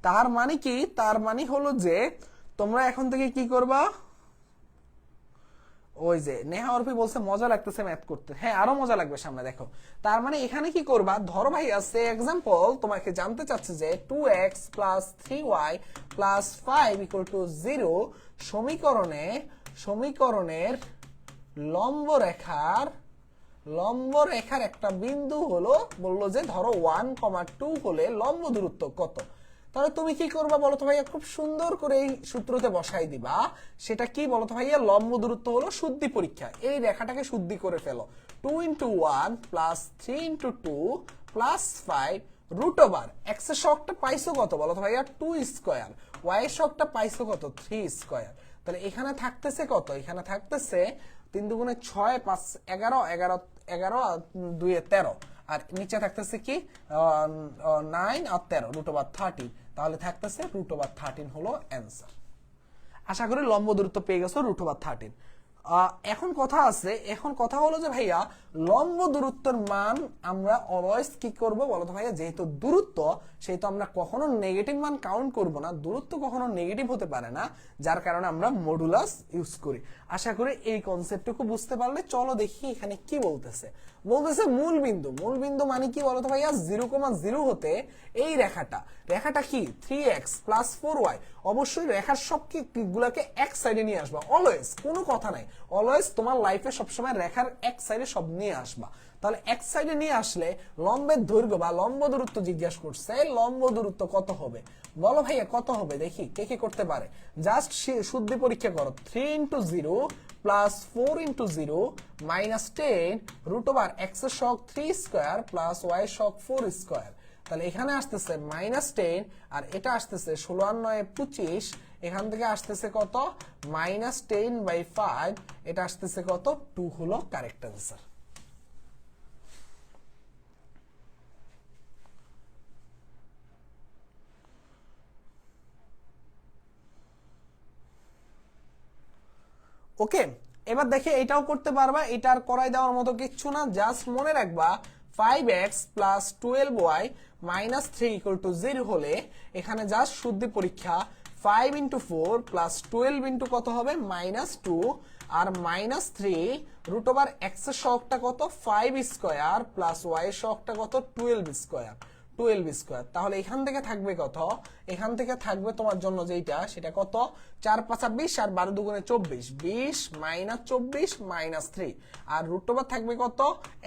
তার মানে কি, তার মানে হলো যে তোমরা এখন থেকে কি করবা, ওই যে নেহা অর্পি বলছে মজা লাগতেছে ম্যাথ করতে, হ্যাঁ আরো মজা লাগবে সামনে দেখো। তার মানে এখানে কি করবা, ধরো ভাই আছে এক্সাম্পল তোমাকে জানতে চাচ্ছে যে 2x plus 3y plus 5 equal to 0 সমীকরণের লম্ব রেখার একটা বিন্দু হলো, বললো যে ধরো 1,2 হলে লম্ব দূরত্ব কত। তাহলে তুমি কি করবা বলো তো ভাইয়া, খুব সুন্দর করে এই সূত্রতে বসাই দিবা। সেটা কি বলো তো ভাইয়া, লম্ব দূরত্ব হলো শুদ্ধি পরীক্ষা। এই রেখাটাকে শুদ্ধি করে ফেলো, 2 into 1 plus 3 into 2 plus 5 root over x এর সহগটা পাইছো কত বলো তো ভাইয়া 2 স্কয়ার, y এর সহগটা পাইছো কত 3 স্কয়ার। তাহলে এখানে থাকতেছে কত, এখানে থাকতেছে 3 দুগুণে 6, 5 11, 11 আর 2 এ 13, আর নিচে থাকতেছে কি 9 আর 13 রুট ওভার 13, তাহলে থাকতেছে রুট ওভার 13 হলো অ্যান্সার। আশা করি লম্ব দূরত্ব পেয়ে গেছো রুট ওভার 13। এখন কথা হলো যে ভাইয়া লম্ব দূরত্বের মান আমরা অলওয়েজ কি করব বলো তো ভাইয়া, যেহেতু দূরত্ব সেহেতু আমরা কখনো নেগেটিভ মান কাউন্ট করব না, দূরত্ব কখনো নেগেটিভ হতে পারে না, যার কারণে আমরা মডুলাস ইউজ করি। আশা করি এই কনসেপ্টটুকু বুঝতে পারলে। চলো দেখি এখানে কি বলতেছে মূল বিন্দু মানে কি বলো তো ভাইয়া, 0,0 হতে এই রেখাটা কি 3x প্লাস 4y, অবশ্যই রেখার সব গুলাকে এক সাইডে নিয়ে আসবা অলওয়েজ, কোনো কথা নাই। অলওয়েজ তোমার লাইফে সবসময় রেখার এক সাইডে সব নিয়ে আসবা। তাহলে এক সাইডে নিয়ে আসলে লম্বের দৈর্ঘ্য বা লম্ব দূরত্ব জিজ্ঞাসা করছে, লম্ব দূরত্ব কত হবে বলো ভাইয়া, কত হবে দেখি কে করতে পারে। জাস্ট শুদ্ধি পরীক্ষা করো, 3 into 0 plus 4 into 0 minus 10 root over x এর সহগ 3 স্কয়ার প্লাস y এর সহগ 4 স্কয়ার। তাহলে এখানে আসতেছে মাইনাস 10 আর এটা আসতেছে 16 আর 9 25, এখান থেকে আসতেছে কত মাইনাস 10/5, এটা আসতেছে কত 2 হলো কারেক্ট অ্যান্সার। ওকে, এবার দেখে এটাও করতে পারবা, এটা আর করাই দেওয়ার মতো কিচ্ছু না। জাস্ট মনে রাখবা 5x plus 12y minus 3 equal to 0 হলে এখানে জাস্ট শুদ্ধি পরীক্ষা 5 ইন্টু 4 প্লাস 12 ইন্টু কত হবে মাইনাস 2 আর মাইনাস 3 রুট ওভার x এর সহগটা কত 5 স্কয়ার প্লাস y এর সহগটা কত 12 স্কয়ার। তাহলে এখান থেকে থাকবে কত, এখান থেকে থাকবে তোমার জন্য যেটা, সেটা কত, 4 5 20 আর 12 দুগুণে 24, 20 মাইনাস 24 মাইনাস 3, আর রুট ওভার থাকবে কত,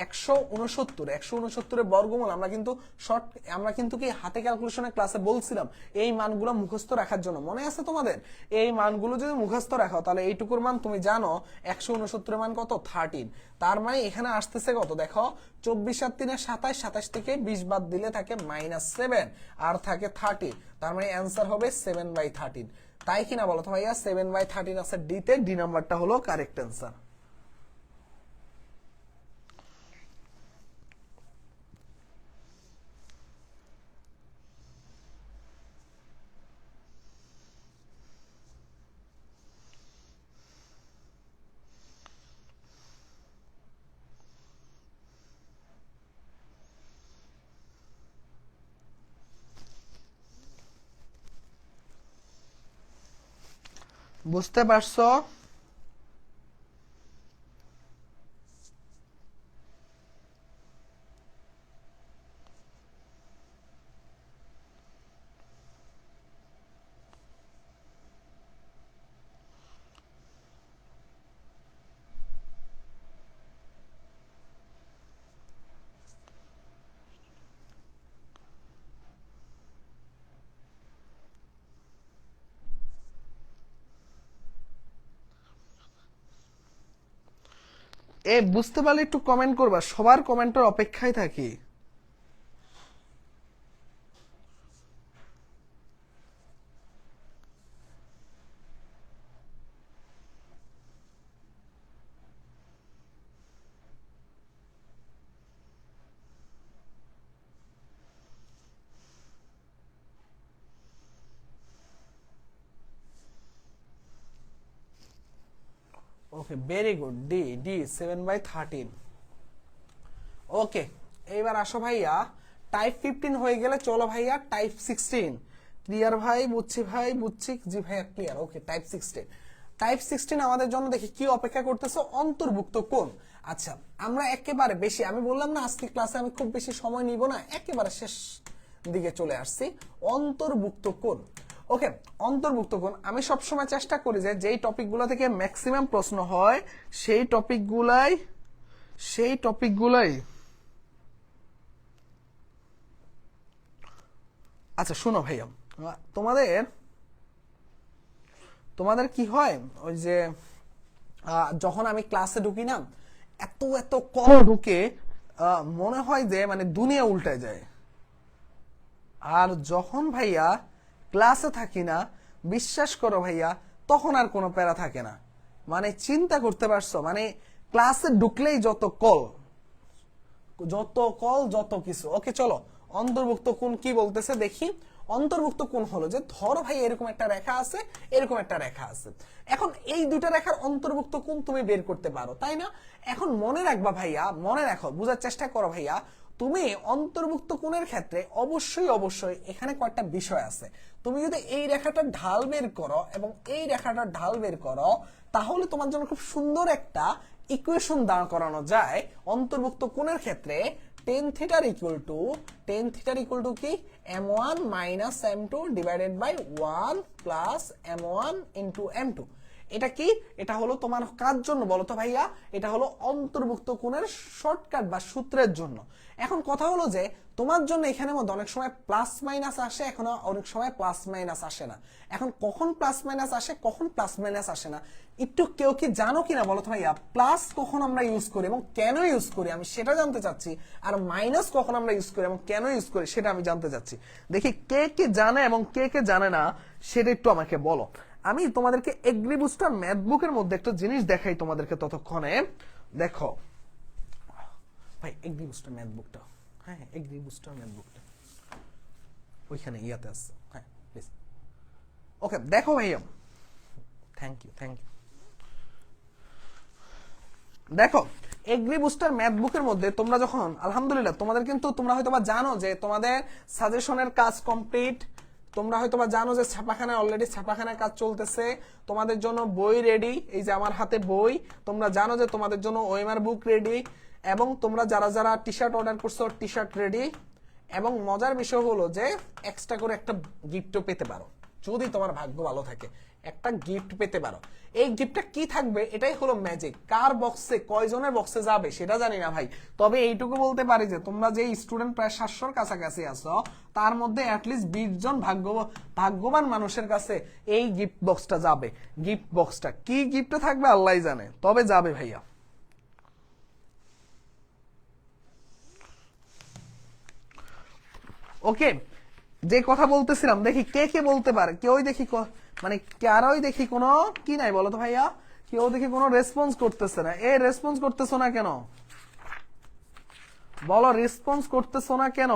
169। 169 বর্গমূল আমরা কিন্তু কি হাতে ক্যালকুলেশনের ক্লাসে বলছিলাম এই মানগুলো মুখস্থ রাখার জন্য, মনে আছে তোমাদের? এই মানগুলো যদি মুখস্থ রাখো তাহলে এইটুকুর মান তুমি জানো 169 মান কত, 13। তার মানে এখানে আসতেছে কত দেখো, 24 আর 3 27, 27 থেকে 20 বাদ দিলে থাকে -7 আর থাকে 30। তার মানে অ্যান্সার হবে 7/13। তাই কিনা বলো তো ভাইয়া? 7/13 আছে ডি তে, ডি নাম্বারটা হলো কারেক্ট অ্যান্সার। বুঝতে পারছো? বুঝতে পারলে একটু কমেন্ট করবা, সবার কমেন্টের অপেক্ষায় থাকি। ওকে, ভেরি গুড, ডি ডি 7/13। ওকে, এইবার আসো ভাইয়া, টাইপ 15 হয়ে গেলে চলো ভাইয়া টাইপ 16। ক্লিয়ার ভাই? বুঝছি ভাই, বুঝছি জি ভাইয়া, ক্লিয়ার। ওকে, টাইপ 16। টাইপ 16 আমাদের জন্য দেখি কি অপেক্ষা করতেছে, অন্তর্ভুক্ত কোণ। আচ্ছা, আমরা একেবারে বেশি, আমি বললাম না আজকে ক্লাসে আমি খুব বেশি সময় নিব না, একেবারে শেষ দিকে চলে আসছি। অন্তর্ভুক্ত কোণ। ওকে, অন্তর্ভুক্ত কোণ আমি সবসময় চেষ্টা করি যে যেই টপিকগুলো থেকে ম্যাক্সিমাম প্রশ্ন হয় সেই টপিকগুলাই। আচ্ছা শোনো ভাইয়া, তোমাদের কি হয়, ওই যে যখন আমি ক্লাসে ঢুকি না, এত এত কম ঢুকে মনে হয় যে মানে দুনিয়া উল্টে যায়। আর যখন ভাইয়া ক্লাসে থাকি না, বিশ্বাস করো ভাইয়া, তখন আর কোনো প্যারা থাকে না। মানে চিন্তা করতে পারছো, মানে ক্লাসে ঢুকলেই যত কিছু। ওকে চলো, অন্তর্ভুক্ত কোণ কি বলতেছে দেখি। অন্তর্ভুক্ত কোণ হলো যে, ধরো ভাই এরকম একটা রেখা আছে, এরকম একটা রেখা আছে। এখন এই দুইটা রেখার অন্তর্ভুক্ত কোণ তুমি বের করতে পারো, তাই না? এখন মনে রাখবা ভাইয়া, মনে রাখো, বোঝার চেষ্টা করো ভাইয়া, তুমি অন্তর্ভুক্ত কোণের ক্ষেত্রে অবশ্যই এখানে কয়েকটা বিষয় আছে। তুমি যদি এই রেখাটার ঢাল বের করো এবং এই রেখাটার ঢাল বের করো, তাহলে তোমার জন্য খুব সুন্দর একটা ইকুয়েশন দাঁড় করানো যায়। অন্তর্ভুক্ত কোণের ক্ষেত্রে tan theta equal to কি, m1 minus m2 divided by 1 plus m1 into m2। এটা কি, এটা হলো তোমার কার জন্য বলো তো ভাইয়া? এটা হলো অন্তর্ভুক্ত কোণের শর্টকাট বা সূত্রের জন্য। এখন কথা হলো যে তোমার জন্য এখানে মধ্যে অনেক সময় প্লাস মাইনাস আসে, এখন অনেক সময় প্লাস মাইনাস আসে না। এখন কখন প্লাস মাইনাস আসে, কখন প্লাস মাইনাস আসে না, একটু কেউ কি জানো কিনা বলো তো ভাইয়া? প্লাস কখন আমরা ইউজ করি এবং কেন ইউজ করি আমি সেটা জানতে চাচ্ছি, আর মাইনাস কখন আমরা ইউজ করি এবং কেন ইউজ করি সেটা আমি জানতে চাচ্ছি। দেখি কে কে জানে এবং কে কে জানে না সেটা একটু আমাকে বলো। আমি তোমাদেরকে এগ্রি বুস্টার ম্যাথ বুকের মধ্যে একটা জিনিস দেখাই তোমাদেরকে ততক্ষণে। দেখো ভাই, এগ্রি বুস্টার ম্যাথ বুকটা, হ্যাঁ এগ্রি বুস্টার ম্যাথ বুকটা ওইখানে ইয়াতে আছে, হ্যাঁ প্লিজ। ওকে দেখো ভাইয়া, থ্যাংক ইউ। দেখো এগ্রি বুস্টার ম্যাথ বুকের মধ্যে তোমরা যখন, আলহামদুলিল্লাহ তোমাদের কিন্তু, তোমরা হয়তো বা জানো যে তোমাদের সাজেশনের কাজ কমপ্লিট, তোমরা হয়তো বা জানো যে ছাপাখানায় অলরেডি ছাপাখানার কাজ চলতেছে, তোমাদের জন্য বই রেডি, এই যে আমার হাতে বই, তোমরা জানো যে তোমাদের জন্য ওএমআর বুক রেডি, এবং তোমরা যারা যারা টি শার্ট অর্ডার করছো টি শার্ট রেডি, এবং মজার বিষয় হলো যে এক্সট্রা করে একটা গিফটও পেতে পারো যদি তোমার ভাগ্য ভালো থাকে, একটা গিফট পেতে পারো। এই গিফটটা কি থাকবে এটাই হলো ম্যাজিক। কার বক্সে কয়জনের বক্সে যাবে সেটা জানি না ভাই, তবে এইটুকু বলতে পারি যে তোমরা যে স্টুডেন্ট প্রায় 700-র কাছাকাছি আছো তার মধ্যে অ্যাটলিস্ট 20 জন ভাগ্যবান মানুষের কাছে এই গিফট বক্সটা যাবে। গিফট বক্সটা কি গিফটে থাকবে আল্লাহই জানে, তবে যাবে ভাইয়া। ওকে, যে কথা বলতেছিলাম দেখি কে কে বলতে পারে। কেউই দেখি মানে কারোই দেখি কোনো কি নাই বলো তো ভাইয়া, কেউ দেখি কোনো রেসপন্স করতেছে না। এ রেসপন্স করতেছো না কেন বলো, রেসপন্স করতেছো না কেন?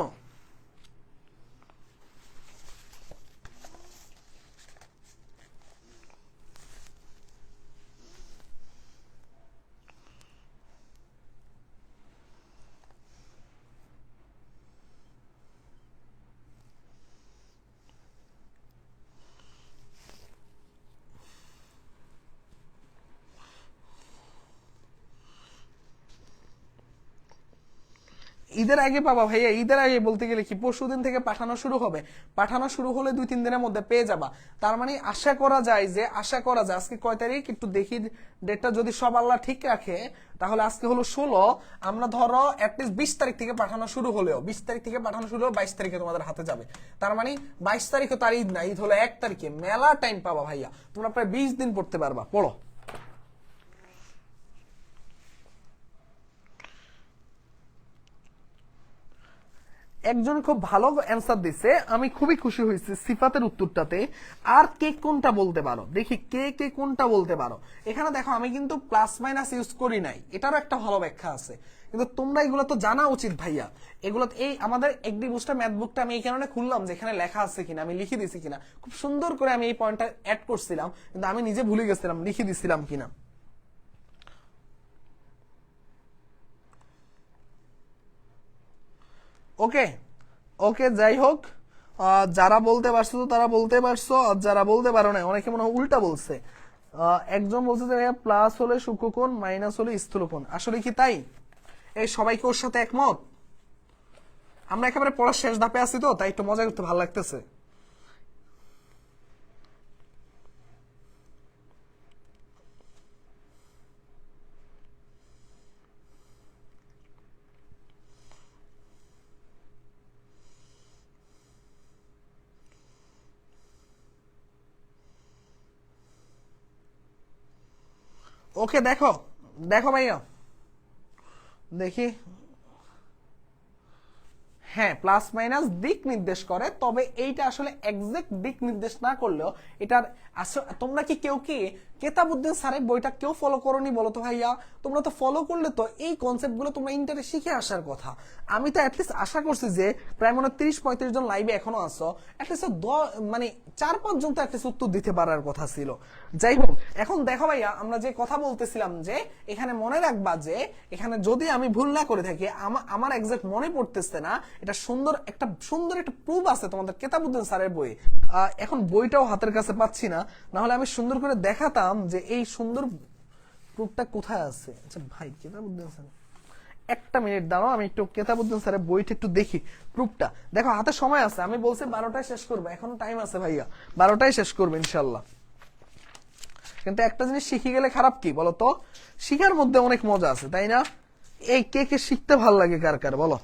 ঈদের আগে পাবা ভাইয়া, ঈদের আগে বলতে গেলে কি পরশুদিন থেকে পাঠানো শুরু হবে, পাঠানো শুরু হলে 2-3 দিনের মধ্যে পেয়ে যাবা। তার মানে আশা করা যায় আজকে কয় তারিখ একটু দেখি ডেটটা, যদি সব আল্লাহ ঠিক রাখে তাহলে আজকে হলো 16, আমরা ধরো অ্যাটলিস্ট 20 তারিখ থেকে পাঠানো শুরু হলেও 20 তারিখ থেকে পাঠানো শুরু হলেও 22 তারিখে তোমাদের হাতে যাবে। তার মানে 22 তারিখে তার ঈদ না, ঈদ হলো 1 তারিখে, মেলা টাইম পাবা ভাইয়া, তোমরা প্রায় 20 দিন পড়তে পারবা। পড়ো। একজন খুব ভালো অ্যান্সার দিছে, আমি খুবই খুশি হয়েছি সিফাতের উত্তরটাতে। আর কে কোনটা বলতে পারো দেখি, কে কে কোনটা বলতে পারো। এখানে দেখো আমি কিন্তু প্লাস মাইনাস ইউজ করি নাই, এটারও একটা ভালো ব্যাখ্যা আছে, কিন্তু তোমরা এগুলো তো জানা উচিত ভাইয়া। এগুলো এই আমাদের একডি বুস্টার ম্যাথ বুকটা আমি এই কারণে খুললাম যে এখানে লেখা আছে কিনা, আমি লিখে দিছি কিনা, খুব সুন্দর করে আমি এই পয়েন্টটা অ্যাড করছিলাম, কিন্তু আমি নিজে ভুলে গেছিলাম লিখে দিছিলাম কিনা। ওকে ওকে, যাই হোক, যারা বলতে পারছো তো তারা বলতে পারছো, আর যারা বলতে পারো না অনেকে মনে হয় উল্টা বলছে। একজন বলছে যে প্লাস হলে সূক্ষ্মকোণ, মাইনাস হলে স্থূলকোণ, আসলে কি তাই? এই সবাইকে ওর সাথে একমত? আমরা একেবারে পড়ার শেষ ধাপে আছি তো, তাই একটু মজা করতে ভালো লাগতেছে। ওকে, দেখো দেখো ভাইয়া, দেখি, হ্যাঁ প্লাস মাইনাস দিক নির্দেশ করে, তবে এইটা আসলে এক্সাক্ট দিক নির্দেশ না করলেও এটার তোমরা কি কেউ কি কেতাবুদ্দিন স্যারের বইটা কেউ ফলো করোনি বলো তো ভাইয়া? তোমরা তো ফলো করলে তো এই কনসেপ্ট গুলো তোমরা ইন্টারে শিখে আসার কথা। আমি তো অ্যাটলিস্ট আশা করছি যে প্রায় মনে 30-35 জন লাইভে এখনো আসো, অ্যাটলিস্ট মানে 4-5 জন তো অ্যাটলিস্ট উত্তর দিতে পারার কথা ছিল। যাই হোক, এখন দেখো ভাইয়া, আমরা যে কথা বলতেছিলাম যে এখানে মনে রাখবা যে এখানে যদি আমি ভুল না করে থাকি, আমার এক্সাক্ট মনে পড়তেছে না, এটা সুন্দর একটা প্রুফ আছে তোমাদের কেতাবুদ্দিন স্যারের বই। এখন বইটাও হাতের কাছে পাচ্ছি না, না হলে আমি সুন্দর করে দেখাতাম যে এই সুন্দর প্রুফটা কোথায় আছে। আচ্ছা ভাই, কেতাবুদ্দিন স্যার একটা মিনিট দাঁড়াও, আমি একটু কেতাবুদ্দিন স্যারের বইটা একটু দেখি প্রুফটা। দেখো হাতে সময় আছে, আমি বলছি 12টায় শেষ করবো, এখনো টাইম আছে ভাইয়া, 12টায় শেষ করবো ইনশাল্লাহ। কিন্তু একটা জিনিস শিখে গেলে খারাপ কি বলতো, শিখার মধ্যে অনেক মজা আছে তাই না? এই কে কে শিখতে ভাল লাগে কার কার বলো?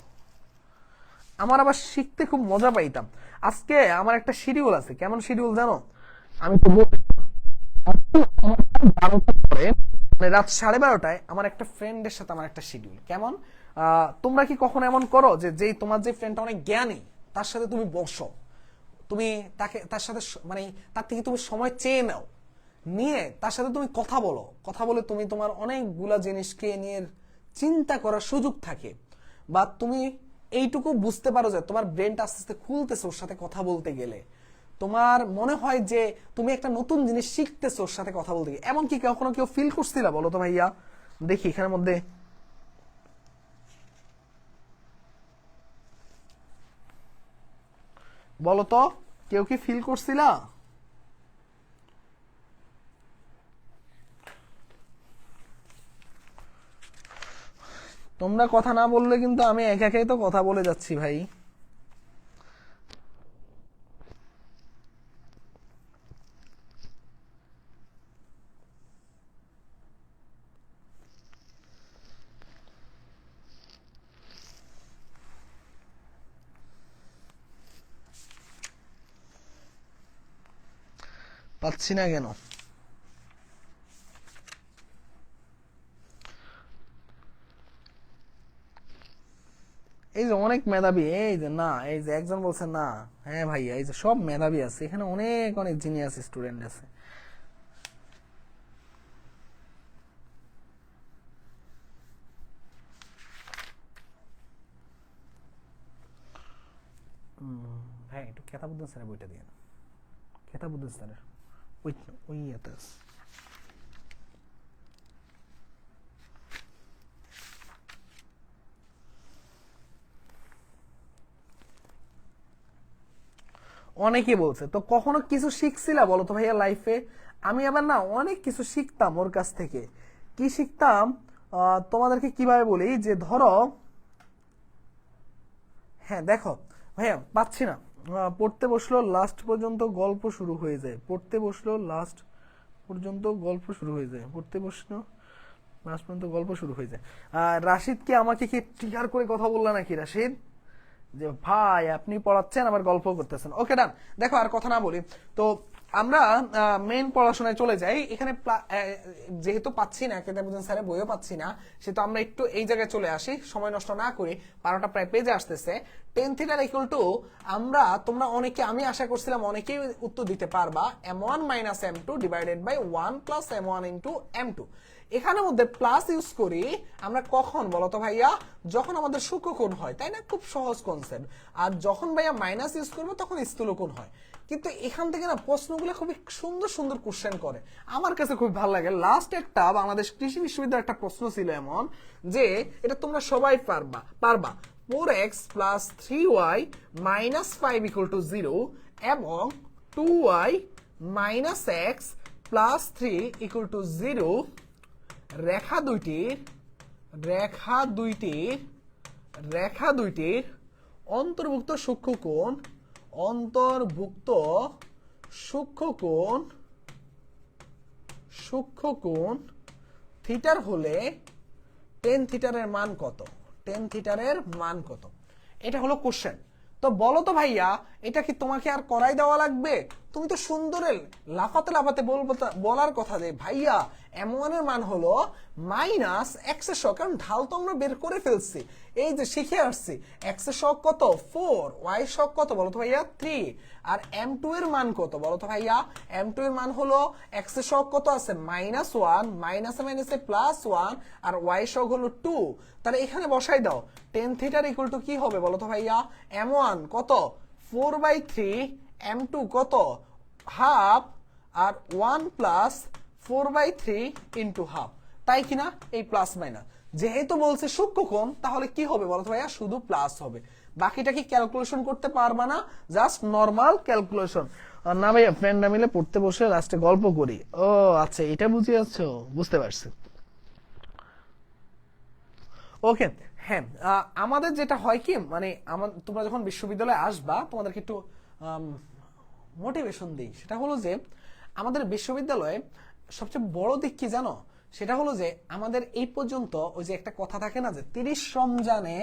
আমার আবার শিখতে খুব মজা পাইতাম। আজকে আমার একটা শিডিউল আছে, কেমন শিডিউল জানো? আমি তো আমার 12টার পরে, মানে রাত 12:30টায় আমার একটা ফ্রেন্ডের সাথে আমার একটা শিডিউল। কেমন? তোমরা কি কখনো এমন করো যে যেই তোমার যে ফ্রেন্ডটা অনেক জ্ঞানী তার সাথে তুমি বসো, তুমি তার সাথে মানে তার থেকে তুমি সময় চেয়ে নাও, নিয়ে তার সাথে তুমি কথা বলো, কথা বলে তুমি তোমার অনেকগুলা জিনিসকে নিয়ে চিন্তা করার সুযোগ থাকে, বা তুমি এইটুকু বুঝতে পারো যে তোমার ব্রেনটা আস্তে আস্তে খুলতেছে ওর সাথে কথা বলতে গেলে, তোমার মনে হয় যে তুমি একটা নতুন জিনিস শিখতেছো ওর সাথে কথা বলতে গিয়ে। এমন কি কখনো কেউ ফিল করছিলা বলো তো ভাইয়া? দেখি এখানের মধ্যে বলো তো, কেউ কি ফিল করছিলা? তোমরা কথা না বললে কিন্তু আমি একা একাই তো কথা বলে যাচ্ছি ভাই। পাচ্ছি না কেন? এই যে অনেক মেধাবী, এই যে না, এই যে একজন বলছে না, হ্যাঁ ভাইয়া এই যে সব মেধাবী আছে এখানে, অনেক অনেক জিনিয়াস স্টুডেন্ট আছে। ভাই একটু কেতাবুদ্দিন স্যারের বইটা দিয়ে, কেতাবুদ্দিন স্যারের ওই ওই ইয়েতে আছে। অনেকে বলছে তো কখনো কিছু শিখছিলা বলো তো ভাইয়া লাইফে? আমি আবার না অনেক কিছু শিখতাম ওর কাছ থেকে। কি শিখতাম তোমাদেরকে কিভাবে বলি, যে ধরো, হ্যাঁ দেখো ভাইয়া পাচ্ছি না, পড়তে বসলো লাস্ট পর্যন্ত গল্প শুরু হয়ে যায়, পড়তে বসলো লাস্ট পর্যন্ত গল্প শুরু হয়ে যায়, পড়তে বসলো লাস্ট পর্যন্ত গল্প শুরু হয়ে যায়। রাশিদ কি আমাকে কি ট্রিগার করে কথা বললা নাকি রাশিদ, যে ভাই আপনি পড়াচ্ছেন আবার গল্প করতেছেন? ওকে ডান। দেখো আর কথা না বলি, তো আমরা মেইন পড়াশোনায় চলে যাই। এখানে যেহেতু পাচ্ছি না কেতাবুদ্দিন স্যারের বইও পাচ্ছি না, সেহেতু আমরা একটু এই জায়গায় চলে আসি, সময় নষ্ট না করি, 12টা প্রায় পেজে আসতেছে। টেন থিটার ইকুয়াল টু, আমরা তোমরা অনেকে, আমি আশা করছিলাম অনেকেই উত্তর দিতে পারবা, m1 minus m2 divided by 1 plus m1 into m2। এখানের মধ্যে প্লাস ইউজ করি আমরা কখন বলতো ভাইয়া? যখন আমাদের সূক্ষ্মকোণ হয়, তাই না? খুব সহজ কনসেপ্ট। আর যখন ভাইয়া মাইনাস ইউজ করবো তখন স্থূলকোণ হয়। কিন্তু এখান থেকে না প্রশ্নগুলো খুবই সুন্দর সুন্দর কোশ্চেন করে, আমার কাছে খুব ভালো লাগে। লাস্ট একটা বাংলাদেশ কৃষি বিশ্ববিদ্যালয়ের একটা প্রশ্ন ছিল এমন, যে এটা তোমরা সবাই পারবা 4x plus 3y minus 5 equal to 0 এবং 2y minus x plus 3 equal to 0 রেখা দুইটির অন্তর্ভুক্ত সূক্ষ্মকোণ থিটার হলে টেন থিটারের মান কত? এটা হলো কোশ্চেন। তো বলো তো ভাইয়া, এটা কি তোমাকে আর করাই দেওয়া লাগবে? তুমি তো সুন্দরে লাফাতে বলার কথা যে ভাইয়া m1 এর মান হলো মাইনাস x এর শক, কারণ ঢাল তো আমরা বের করে ফেলছি, এই যে শিখে আসছি। x এর শক কত? 4, y এর শক কত বলো তো ভাইয়া? 3। আর m2 এর মান কত বলো তো ভাইয়া? m2 এর মান হলো x এর শক কত আছে? -1, মাইনাসে প্লাস 1, আর y এর শক হলো 2। তাহলে এখানে বসাই দাও, টেন থিটার ইকুয়াল টু কি হবে বলো তো ভাইয়া? m1 কত? 4/3, m2 কত? হাফ, আর 1 প্লাস 4/3 ইন্টু হাফ, তাই কিনা? এই প্লাস মাইনাস যেহেতু বলছে সূক্ষ্মকোণ, তাহলে কি হবে বলো তো ভাইয়া? শুধু প্লাস হবে। বাকিটা কি ক্যালকুলেশন করতে পারবা না? Just normal calculation. না ভাইয়া ফ্রেন্ডরা মিলে পড়তে বসে লাস্টে গল্প করি। ও আচ্ছা, এটা বুঝিয়েছো, বুঝতে পারছি। ওকে, হ্যাঁ আমাদের যেটা হয় কি, মানে তোমরা যখন বিশ্ববিদ্যালয়ে আসবা তোমাদেরকে একটু মোটিভেশন দিই। সেটা হলো যে আমাদের বিশ্ববিদ্যালয়ে সবচেয়ে বড় দিক কি জানো? সেটা হলো যে আমাদের এই পর্যন্ত ওই যে একটা কথা থাকে না, যে 30 রমজানে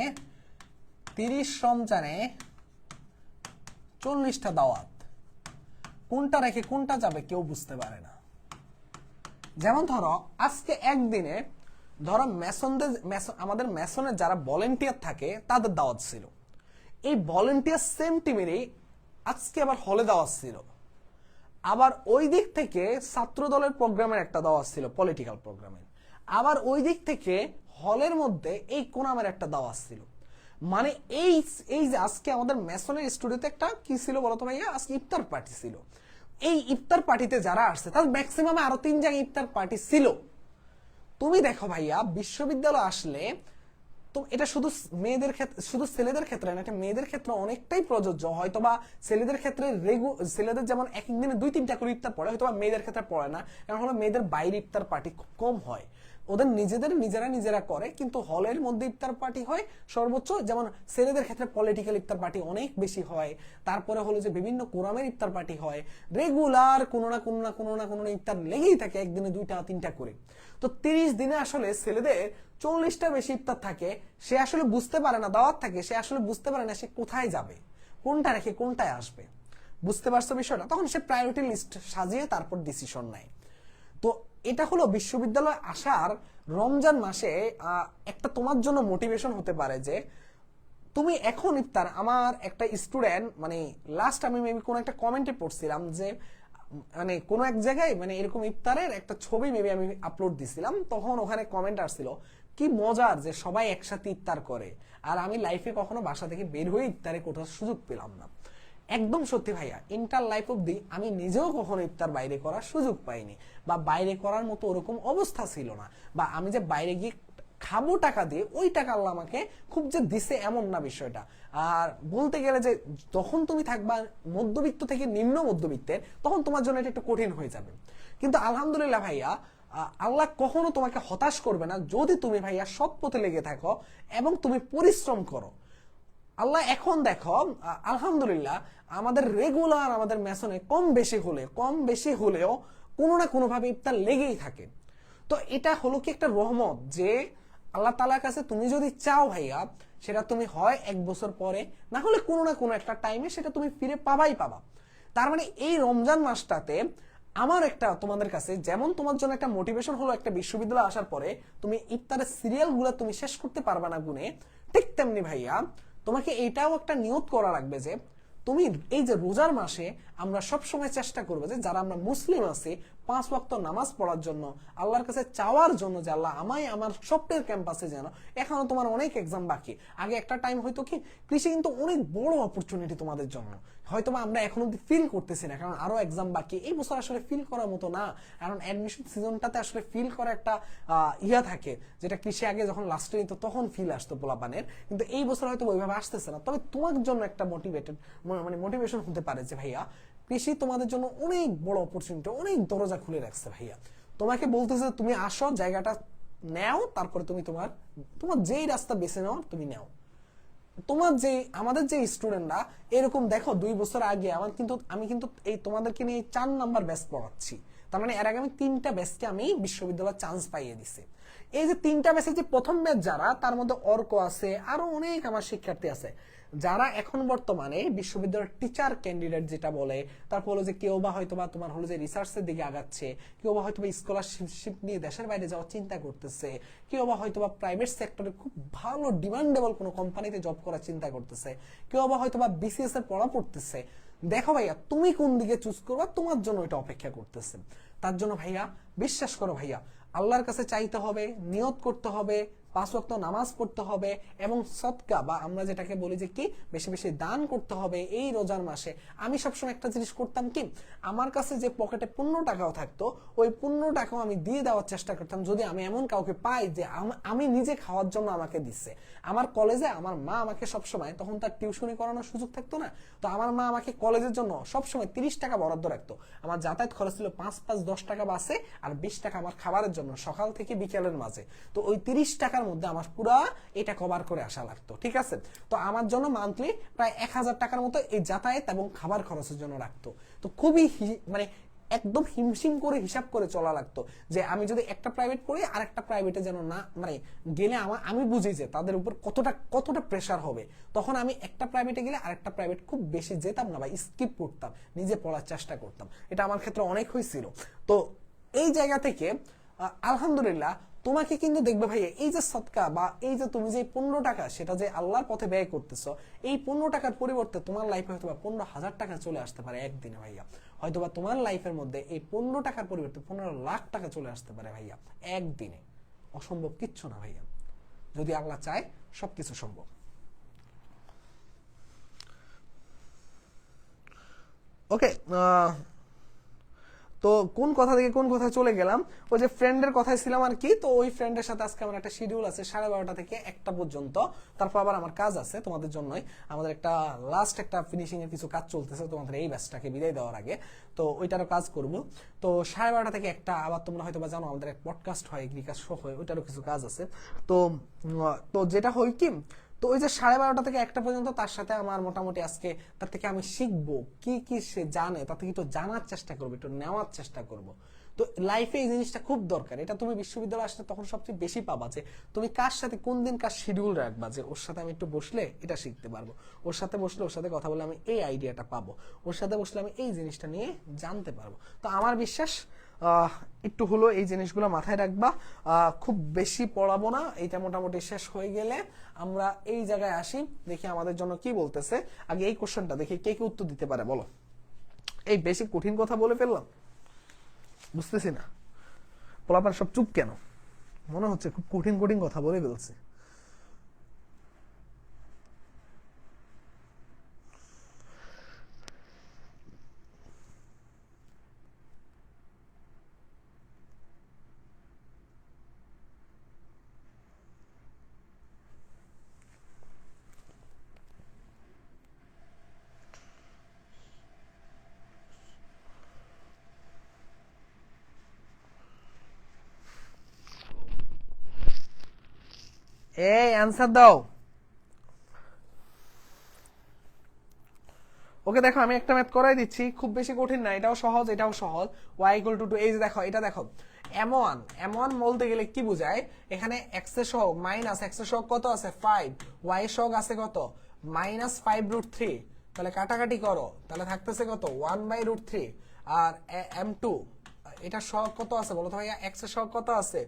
40টা দাওয়াত, কোনটা রেখে কোনটা যাবে কেউ বুঝতে পারে না। যেমন ধরো আজকে একদিনে ধরো আমাদের মেসনের যারা ভলেন্টিয়ার থাকে তাদের দাওয়াত ছিল, এই ভলেন্টিয়ার সেম টিমেরই আজকে আবার হলে দাওয়াত ছিল। আবার ওই দিক থেকে ছাত্র দলের প্রোগ্রামের একটা দাওয়াত ছিল, পলিটিক্যাল প্রোগ্রামের। আবার ওই দিক থেকে হলের মধ্যে এই কোনামের একটা দাওয়াত ছিল। মানে এই যে আজকে আমাদের মেসনের স্টুডিওতে একটা কি ছিল বলতো ভাইয়া? আজকে ইফতার পার্টি ছিল। এই ইফতার পার্টিতে যারা আসছে তার ম্যাক্সিমাম আরো 3 জায়গায় ইফতার পার্টি ছিল। তুমি দেখো ভাইয়া, বিশ্ববিদ্যালয় আসলে তো এটা শুধু মেয়েদের ক্ষেত্রে, শুধু ছেলেদের ক্ষেত্রে না, এটা মেয়েদের ক্ষেত্রে অনেকটাই প্রযোজ্য। হয়তোবা ছেলেদের ক্ষেত্রে ছেলেদের যেমন এক দিনে 2-3টা করে ইফতার পড়ে, হয়তোবা মেয়েদের ক্ষেত্রে পড়ে না, কারণ হলো মেয়েদের বাইরে ইফতার পার্টি কম হয়, ওদের নিজেরা করে। কিন্তু হলের মধ্যে ইফতার পার্টি হয় সর্বোচ্চ। যেমন ছেলেদের ক্ষেত্রে পলিটিক্যাল ইফতার পার্টি অনেক বেশি হয়, তারপরে হলো যে বিভিন্ন কোরামের ইফতার পার্টি হয়, রেগুলার কোনো না ইফতার লেগেই থাকে, একদিনে 2-3টা করে। তো 30 দিনে আসলে ছেলেদের 40টা বেশি ইফতার থাকে। সে আসলে বুঝতে পারে না, দাওয়াত থাকে, সে আসলে বুঝতে পারে না সে কোথায় যাবে, কোনটা রেখে কোনটায় আসবে। বুঝতে পারছো বিষয়টা? তখন সে প্রায়োরিটি লিস্ট সাজিয়ে তারপর ডিসিশন নেয়। তো এটা হলো বিশ্ববিদ্যালয়ে আসার রমজান মাসে একটা তোমার জন্য মোটিভেশন হতে পারে যে তুমি এখন ইফতার, আমার একটা স্টুডেন্ট মানে লাস্ট আমি মেবি কোন একটা কমেন্টে পড়ছিলাম যে মানে কোন এক জায়গায় মানে এরকম ইফতারের একটা ছবি মেবি আমি আপলোড দিছিলাম, তখন ওখানে কমেন্ট আসছিল কি মজার যে সবাই একসাথে ইফতার করে আর আমি লাইফে কখনো বাসা থেকে বের হয়ে ইফতারে কোথাও সুযোগ পেলাম না। একদম সত্যি ভাইয়া, ইন্টার লাইফ অব্দি আমি নিজেও কখনো ইফতার বাইরে করার সুযোগ পাইনি, বা বাইরে করার মতো ওরকম অবস্থা ছিল না, বা আমি যে বাইরে গিয়ে খাবো টাকা দিয়ে ওই টাকা আল্লাহ আমাকে খুব যে দিছে এমন না বিষয়টা। আর বলতে গেলে যে যখন তুমি থাকবা মধ্যবিত্ত থেকে নিম্ন মধ্যবিত্তের, তখন তোমার জন্য এটা একটু কঠিন হয়ে যাবে। কিন্তু আলহামদুলিল্লাহ ভাইয়া, আল্লাহ কখনো তোমাকে হতাশ করবে না যদি তুমি ভাইয়া সৎ পথে লেগে থাকো এবং তুমি পরিশ্রম করো। আল্লাহ এখন দেখো আলহামদুলিল্লাহ আমাদের রেগুলার আমাদের মেসনে কম বেশি হলেও কোনো না কোনো ভাবে ইফতার লেগেই থাকে। তো এটা হলো কি একটা রহমত যে আল্লাহ তাআলার কাছে তুমি যদি চাও ভাইয়া, সেটা তুমি হয় 1 বছর পরে, না হলে কোনো না কোনো একটা টাইমে সেটা তুমি ফিরে পাবা। তার মানে এই রমজান মাসটাতে আমার একটা তোমাদের কাছে যেমন তোমার জন্য একটা মোটিভেশন হলো একটা বিশ্ববিদ্যালয়ে আসার পরে তুমি ইফতারের সিরিয়াল গুলা তুমি শেষ করতে পারবা না গুনে, ঠিক তেমনি ভাইয়া তোমাকে এটাও একটা নিয়ত করা লাগবে যে তুমি এই যে রোজার মাসে আমরা সব সময় চেষ্টা করবো যে যারা আমরা মুসলিম আছি 5 ওয়াক্ত নামাজ পড়ার জন্য, আল্লাহর কাছে চাওয়ার জন্য যে আল্লাহ আমায় আমার স্বপ্নের ক্যাম্পাসে যেন, এখনো তোমার অনেক এক্সাম বাকি, আগে একটা টাইম হয়তো কি কৃষি কিন্তু অনেক বড় অপরচুনিটি তোমাদের জন্য, হয়তো আমরা এখন অব্দি ফিল করতেছি না কারণ আরো এক্সাম বাকি, এই বছর আসলে ফিল করার মতো না, কারণ অ্যাডমিশন সিজনটাতে আসলে ফিল করা একটা ইয়া থাকে যেটা কৃষি আগে যখন লাস্টে নিত তখন ফিল আসতো পোলাপানের, কিন্তু এই বছর হয়তো ওইভাবে আসতেছে না। তবে তোমার জন্য একটা মোটিভেশন হতে পারে যে ভাইয়া কৃষি তোমাদের জন্য অনেক বড় অপরচুনিটি, অনেক দরজা খুলে রাখছে ভাইয়া। তোমাকে বলতেছে তুমি আসো, জায়গাটা নেও, তারপরে তুমি তোমার যেই রাস্তা বেছে নাও তুমি নাও। তোমার যে আমাদের যে স্টুডেন্টরা এরকম দেখো 2 বছর আগে আমি কিন্তু এই তোমাদেরকে নিয়ে 4 নাম্বার ব্যাচ পড়াচ্ছি, তার মানে এর আগে আমি 3টা ব্যাচকে আমি বিশ্ববিদ্যালয়ে চান্স পাইয়ে দিছি। এই যে 3টা ব্যাচের যে প্রথম ব্যাচ যারা, তার মধ্যে অর্ক আছে, আরো অনেক আমার শিক্ষার্থী আছে যারা এখন বর্তমানে বিশ্ববিদ্যালয়ের টিচার ক্যান্ডিডেট যেটা বলে, তারপর হলো যে কেউ বা হয়তো বা তোমার হলো যে রিসার্চের দিকে আগাচ্ছে, কেউ বা হয়তো বা স্কলারশিপ নিয়ে দেশের বাইরে যাওয়ার চিন্তা করতেছে, কেউ বা হয়তো বা প্রাইভেট সেক্টরে খুব ভালো ডিমান্ডেবল কোনো কোম্পানিতে জব করার চিন্তা করতেছে, কেউ বা হয়তো বা বিসিএস এর পড়া পড়তেছে। দেখো ভাইয়া তুমি কোন দিকে চুজ করবা, তোমার জন্য এটা অপেক্ষা করতেছে। তার জন্য ভাইয়া বিশ্বাস করো ভাইয়া, আল্লাহর কাছে চাইতে হবে, নিয়ত করতে হবে, 5 ওয়াক্ত নামাজ পড়তে হবে এবং সদকা বা আমরা যেটাকে বলি যে কি বেশি বেশি দান করতে হবে এই রোজার মাসে। আমি সবসময় একটা জিনিস করতাম কি, আমার কাছে যে পকেটে 15 টাকাও থাকতো ওই 15 টাকাও আমি দিয়ে দেওয়ার চেষ্টা করতাম যদি আমি এমন কাউকে পাই যে আমি নিজে খাওয়ার জন্য আমাকে দিচ্ছে। আমার কলেজে আমার মা আমাকে সবসময়, তখন তার টিউশনি করানোর সুযোগ থাকতো না, তো আমার মা আমাকে কলেজের জন্য সবসময় 30 টাকা বরাদ্দ রাখতো। আমার যাতায়াত খরচ ছিল 5-10 টাকা বাসে আর 20 টাকা আমার খাবারের জন্য সকাল থেকে বিকেলের মাঝে। তো ওই 30 টাকার মধ্যে আমার পুরা এটা কভার করে আসা লাগতো, ঠিক আছে। তো আমার জন্য মান্থলি প্রায় 1000 টাকার মতো এই যাতায়াত এবং খাবার খরচের জন্য রাখতো। তো খুবই মানে একদম হিমশিম করে হিসাব করে চলা লাগতো যে আমি যদি একটা প্রাইভেট পড়ি আর একটা প্রাইভেটে যেন না মানে গেলে আমি বুঝি যে তাদের উপর কতটা প্রেসার হবে, তখন আমি একটা প্রাইভেটে গেলে আরেকটা প্রাইভেট খুব বেশি যেতাম না বা স্কিপ করতাম, নিজে পড়ার চেষ্টা করতাম। এটা আমার ক্ষেত্রে অনেক হয়েছিল। তো এই জায়গা থেকে আলহামদুলিল্লাহ তোমাকে কিন্তু দেখবে ভাইয়া এই যে সদকা বা এই যে তুমি যে 15 টাকা সেটা যে আল্লাহর পথে ব্যয় করতেছো, এই 15 টাকার পরিবর্তে তোমার লাইফে হয়তো বা 15,000 টাকা চলে আসতে পারে একদিনে ভাইয়া। হয়তোবা তোমার লাইফের মধ্যে এই 15 টাকার পরিবর্তে 15 লাখ টাকা চলে আসতে পারে ভাইয়া একদিনে। অসম্ভব কিচ্ছু না ভাইয়া, যদি আল্লাহ চায় সবকিছু সম্ভব। ওকে, তো কোন কথা থেকে কোন কথা চলে গেলাম, ওই যে ফ্রেন্ডের কথায় ছিলাম আর কি। তো ওই ফ্রেন্ডের সাথে আজকে আমার একটা শিডিউল আছে 12:30 থেকে 1টা পর্যন্ত, তারপর আবার আমার কাজ আছে তোমাদের জন্যই, আমাদের একটা লাস্ট একটা ফিনিশিং এর কিছু কাজ চলতেছে তোমাদের এই ব্যাচটাকে বিদায় দেওয়ার আগে, তো ওইটারও কাজ করব। তো 12:30 থেকে 1টা আবার তোমরা হয়তো বা জানো আমাদের এক পডকাস্ট হয়, এগ্রিকাজ শো হয়, ওইটারও কিছু কাজ আছে। তো তো যেটা হয় কি, তো ওই যে 12:30 থেকে 1টা পর্যন্ত তার সাথে আমার মোটামুটি আজকে তার থেকে আমি শিখবো কি কি সে জানে, তার থেকে একটু জানার চেষ্টা করবো, একটু নেওয়ার চেষ্টা করব। তো লাইফে এই জিনিসটা খুব দরকার, এটা তুমি বিশ্ববিদ্যালয়ে আসলে তখন সবচেয়ে বেশি পাবা যে তুমি কার সাথে কোন দিন কার শিডিউল রাখবা, যে ওর সাথে আমি একটু বসলে এটা শিখতে পারবো, ওর সাথে বসলে ওর সাথে কথা বলে আমি এই আইডিয়াটা পাবো, ওর সাথে বসলে আমি এই জিনিসটা নিয়ে জানতে পারবো। তো আমার বিশ্বাস একটু হলো এই জিনিসগুলো মাথায় রাখবা। খুব বেশি পড়াবো না, এইটা মোটামুটি শেষ হয়ে গেলে আমরা এই জায়গায় আসি, দেখি আমাদের জন্য কি বলতেছে। আগে এই কোশ্চেনটা দেখি কে কি উত্তর দিতে পারে বলো। এই বেশি কঠিন কথা বলে ফেললাম, বুঝতেছি না পোলাপান সব চুপ কেন, মনে হচ্ছে খুব কঠিন কঠিন কথা বলে ফেলছে। এই অ্যান্সার দাও। ওকে দেখো আমি একটা ম্যাথ করাই দিচ্ছি, খুব বেশি কঠিন না, এটাও সহজ এটাও সহজ। y = 2, এই যে দেখো এটা দেখো m1 বলতে গেলে কি বোঝায়, এখানে x এর সহগ মাইনাস x এর সহগ কত আছে 5, y এর সহগ আছে কত -5√3, তাহলে কাটাকাটি করো, তাহলে থাকতেছে কত 1/√3। আর m2 এটা সহগ কত আছে বলো তো ভাইয়া, x এর সহগ কত আছে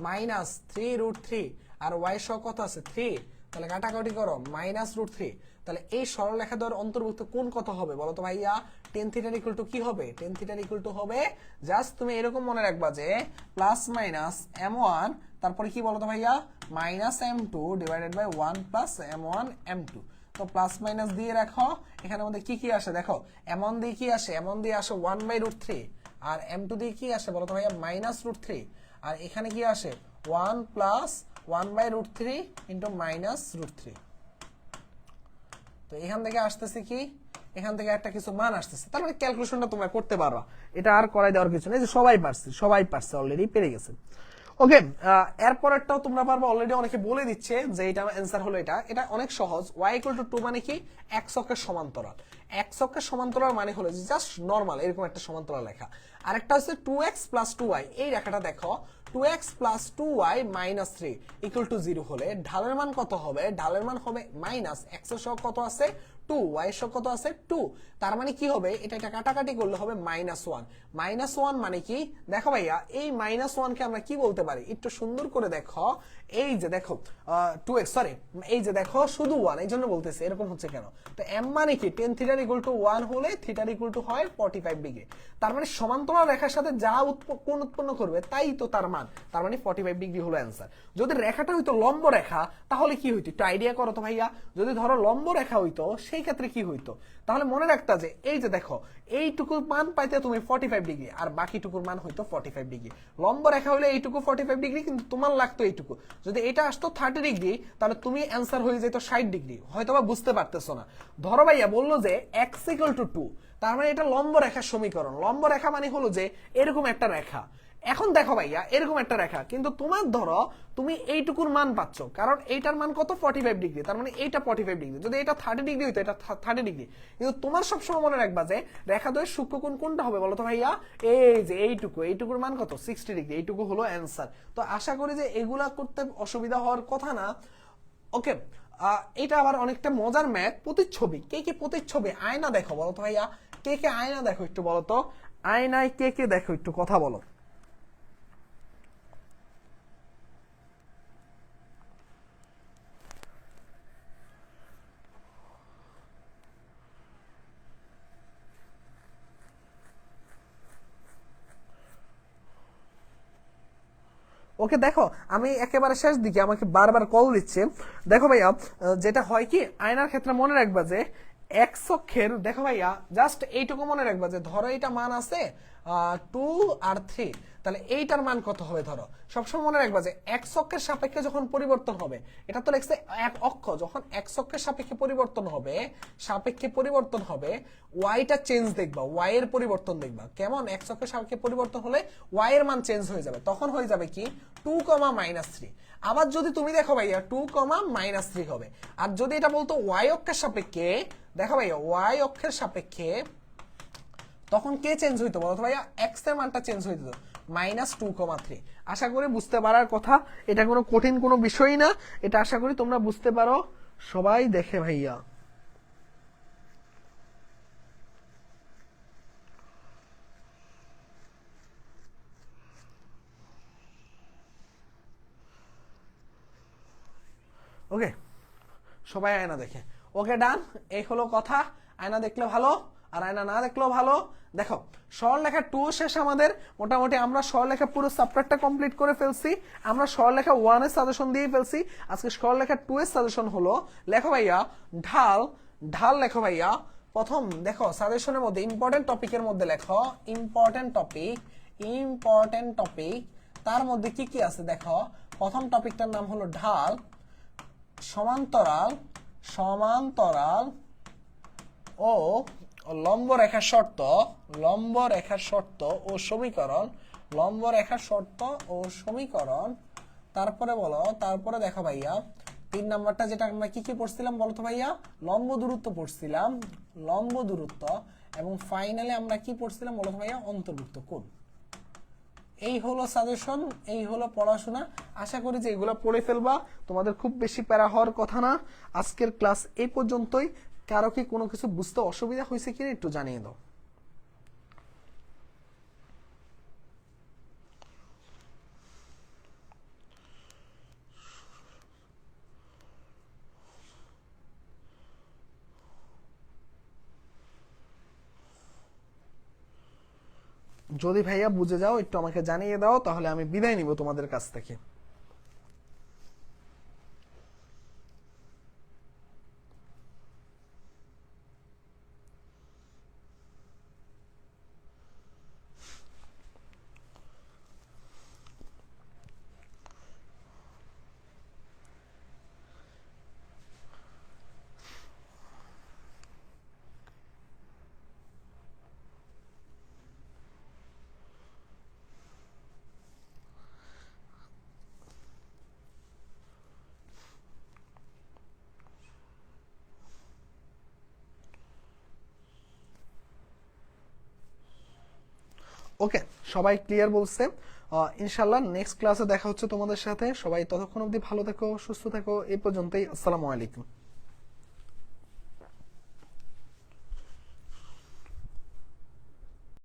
-3√3, আর y এর সহগ কত আছে 3, তাহলে কাটাকাটি করো -√3। তাহলে এই সরলরেখা দ্বয়ের অন্তর্ভুক্ত কোণ কত হবে বলো তো ভাইয়া, tan θ = কি হবে, tan θ = হবে জাস্ট তুমি এরকম মনে রাখবা যে প্লাস মাইনাস m1 তারপরে কি বলো তো ভাইয়া -m2 / 1 + m1 m2। তো প্লাস মাইনাস দিয়ে রাখো, এখানে মধ্যে কি কি আসে দেখো, m1 দিয়ে কি আসে, m1 দিয়ে আসে 1/√3, আর m2 দিয়ে কি আসে বলো তো ভাইয়া -√3, আর এখানে কি আসে 1 + 1/√3 * -√3। তো এখান থেকে আসতেছে কি, এখান থেকে একটা কিছু মান আসতেছে, তার মানে ক্যালকুলেশনটা তোমরা করতে পারবা, এটা আর করাই দেওয়ার কিছু নেই, যে সবাই পারছে অলরেডি পেরে গেছে। ওকে এরপরেরটাও তোমরা পারবা, অলরেডি অনেকে বলে দিচ্ছে যে এটা অ্যান্সার হলো এটা, এটা অনেক সহজ। y = 2 মানে কি, x অক্ষের সমান্তরাল, x অক্ষের সমান্তরাল মানে হলো যে জাস্ট নরমাল এরকম একটা সমান্তরাল রেখা। আরেকটা হচ্ছে 2x + 2y, এই রেখাটা দেখো 2x + 2y - 3 = 0 হলে ঢালের মান কত হবে, ঢালের মান হবে মাইনাস x এর সহগ কত আছে 2, y এর সহগ কত আছে 2, তার মানে কি হবে, এটা কাটাকাটি করলে হবে -1। -1 মানে কি দেখো ভাইয়া, এই -1 কে আমরা কি বলতে পারি একটু সুন্দর করে দেখো, এই যে দেখো 2x সরি এই যে দেখো শুধু 1, এই জন্য বলতেছে এরকম হচ্ছে কেন। তো m মানে কি tan θ = 1 হলে θ = হয় 45 ডিগ্রি, তার মানে সমান্তরাল রেখার সাথে যা কোণ উৎপন্ন করবে তাই তো তার মান, তার মানে 45 ডিগ্রি হলো অ্যান্সার। যদি রেখাটা হইতো লম্ব রেখা তাহলে কি হইতো একটু আইডিয়া করো তো ভাইয়া, যদি ধরো লম্ব রেখা হইতো সেই ক্ষেত্রে কি হইতো, তাহলে মনে রাখতা যে এই যে দেখো এইটুকুর মান পাইতে তুমি 45 ডিগ্রি আর বাকিটুকুর মান হইতো 45 ডিগ্রি। লম্ব রেখা হলে এইটুকু 45 ডিগ্রি, কিন্তু তোমার লাগতো এইটুকু, যদি এটা আসতো 30 ডিগ্রি তাহলে তুমি অ্যান্সার হয়ে যেত 60 ডিগ্রি, হয়তোবা বুঝতে পারতেছো না। ধরো ভাইয়া বললো যে x = 2, তার মানে এটা লম্ব রেখার সমীকরণ, লম্ব রেখা মানে হলো যে এরকম একটা রেখা। এখন দেখো ভাইয়া এরকম একটা রেখা, কিন্তু তোমার ধরো তুমি এইটুকুর মান পাচ্ছ, কারণ এইটার মান কত 45 ডিগ্রি, তার মানে এইটা 45 ডিগ্রি, যদি এটা 30 ডিগ্রি হইতো এটা 30 ডিগ্রি, কিন্তু তোমার সবসময় মনে রাখবা যে রেখাদ্বয়ের সূক্ষ্মকোণ কোনটা হবে বলো তো ভাইয়া, এই যে এইটুকুর মান কত 60 ডিগ্রি, এইটুকু হলো অ্যান্সার। তো আশা করি যে এগুলা করতে অসুবিধা হওয়ার কথা না। ওকে এটা আবার অনেকটা মজার ম্যাথ, প্রতিচ্ছবি, কে কে প্রতিচ্ছবি আয়না দেখো বলো তো ভাইয়া, কে কে আয়না দেখো একটু বলো তো, আয়নায় কে কে দেখো একটু কথা বলো। ওকে দেখো আমি একেবারে শেষ দিকে, আমাকে বারবার কল দিচ্ছে। দেখো ভাইয়া যেটা হয় কি আয়নার ক্ষেত্রে মনে রাখবা যে x অক্ষের, দেখো ভাইয়া জাস্ট এইটুকু মনে রাখবা যে ধরো এটা মান আছে 2 আর 3, তাহলে এইটার মান কত হবে ধরো, সবসময় মনে রাখবা যে x অক্ষের সাপেক্ষে যখন পরিবর্তন হবে, এটা তো লেখছে এক অক্ষ, যখন x অক্ষের সাপেক্ষে পরিবর্তন হবে y টা চেঞ্জ দেখবা, y এর পরিবর্তন দেখবা কেমন, x অক্ষের সাপেক্ষে পরিবর্তন হলে y এর মান চেঞ্জ হয়ে যাবে, তখন হয়ে যাবে কি 2, -3। আবার যদি তুমি দেখো ভাইয়া 2, -3 হবে, আর যদি এটা বলতো y অক্ষের সাপেক্ষে, দেখো ভাইয়া y অক্ষের সাপেক্ষে তখন কে চেঞ্জ হইতো বলতো ভাইয়া, x এর মানটা চেঞ্জ হইতো, -2,3। আশা করি বুঝতে পারার কথা, এটা কোনো কঠিন কোনো বিষয়ই না, এটা আশা করি তোমরা বুঝতে পারো। সবাই দেখে ভাইয়া। ওকে, সবাই আয়না দেখে। ওকে ডান, এই হলো কথা। আয়না দেখলে ভালো, আর আয়না না দেখলেও ভালো। দেখো সরলরেখা 2 শেষ আমাদের। মোটামুটি আমরা সরলরেখা পুরো চ্যাপ্টারটা কমপ্লিট করে ফেলছি। আমরা সরলরেখা 1 এর সাজেশন দিয়ে ফেলছি। আজকে সরলরেখা 2 এর সাজেশন হলো, লেখো ভাইয়া ঢাল। ঢাল লেখো ভাইয়া। প্রথম দেখো সাজেশনের মধ্যে ইম্পর্টেন্ট টপিকের মধ্যে লেখো ইম্পর্টেন্ট টপিক। ইম্পর্টেন্ট টপিক তার মধ্যে কি কি আছে দেখো। প্রথম টপিকটার নাম হলো ঢাল, সমান্তরাল, সমান্তরাল ও লম্ব রেখার শর্ত, লম্ব রেখার শর্ত ও সমীকরণ, লম্ব রেখার শর্ত ও সমীকরণ। তারপরে বলো, তারপরে দেখো ভাইয়া 3 নাম্বারটা যেটা আমরা কি কি পড়ছিলাম বলো তো ভাইয়া, লম্ব দূরত্ব পড়ছিলাম, লম্ব দূরত্ব। এবং ফাইনালি আমরা কি পড়ছিলাম বলো তো ভাইয়া, অন্তর্ভুক্ত কোণ। এই হলো সাজেশন, এই হলো পড়াশোনা। আশা করি যে এগুলো পড়ে ফেলবা, তোমাদের খুব বেশি প্যারা হওয়ার কথা না। আজকের ক্লাস এই পর্যন্তই। কারো কি কোনো কিছু বুঝতে অসুবিধা হয়েছে কিনা একটু জানিয়ে দাও। যদি ভাইয়া বুঝে যাও একটু আমাকে জানিয়ে দাও, তাহলে আমি বিদায় নিব তোমাদের কাছ থেকে। ওকে, সবাই ক্লিয়ার বলছে। ইনশাল্লাহ নেক্সট ক্লাসে দেখা হচ্ছে তোমাদের সাথে। সবাই ততক্ষণ অবধি ভালো থেকো, সুস্থ থেকো। এই পর্যন্তই। আসসালামু আলাইকুম।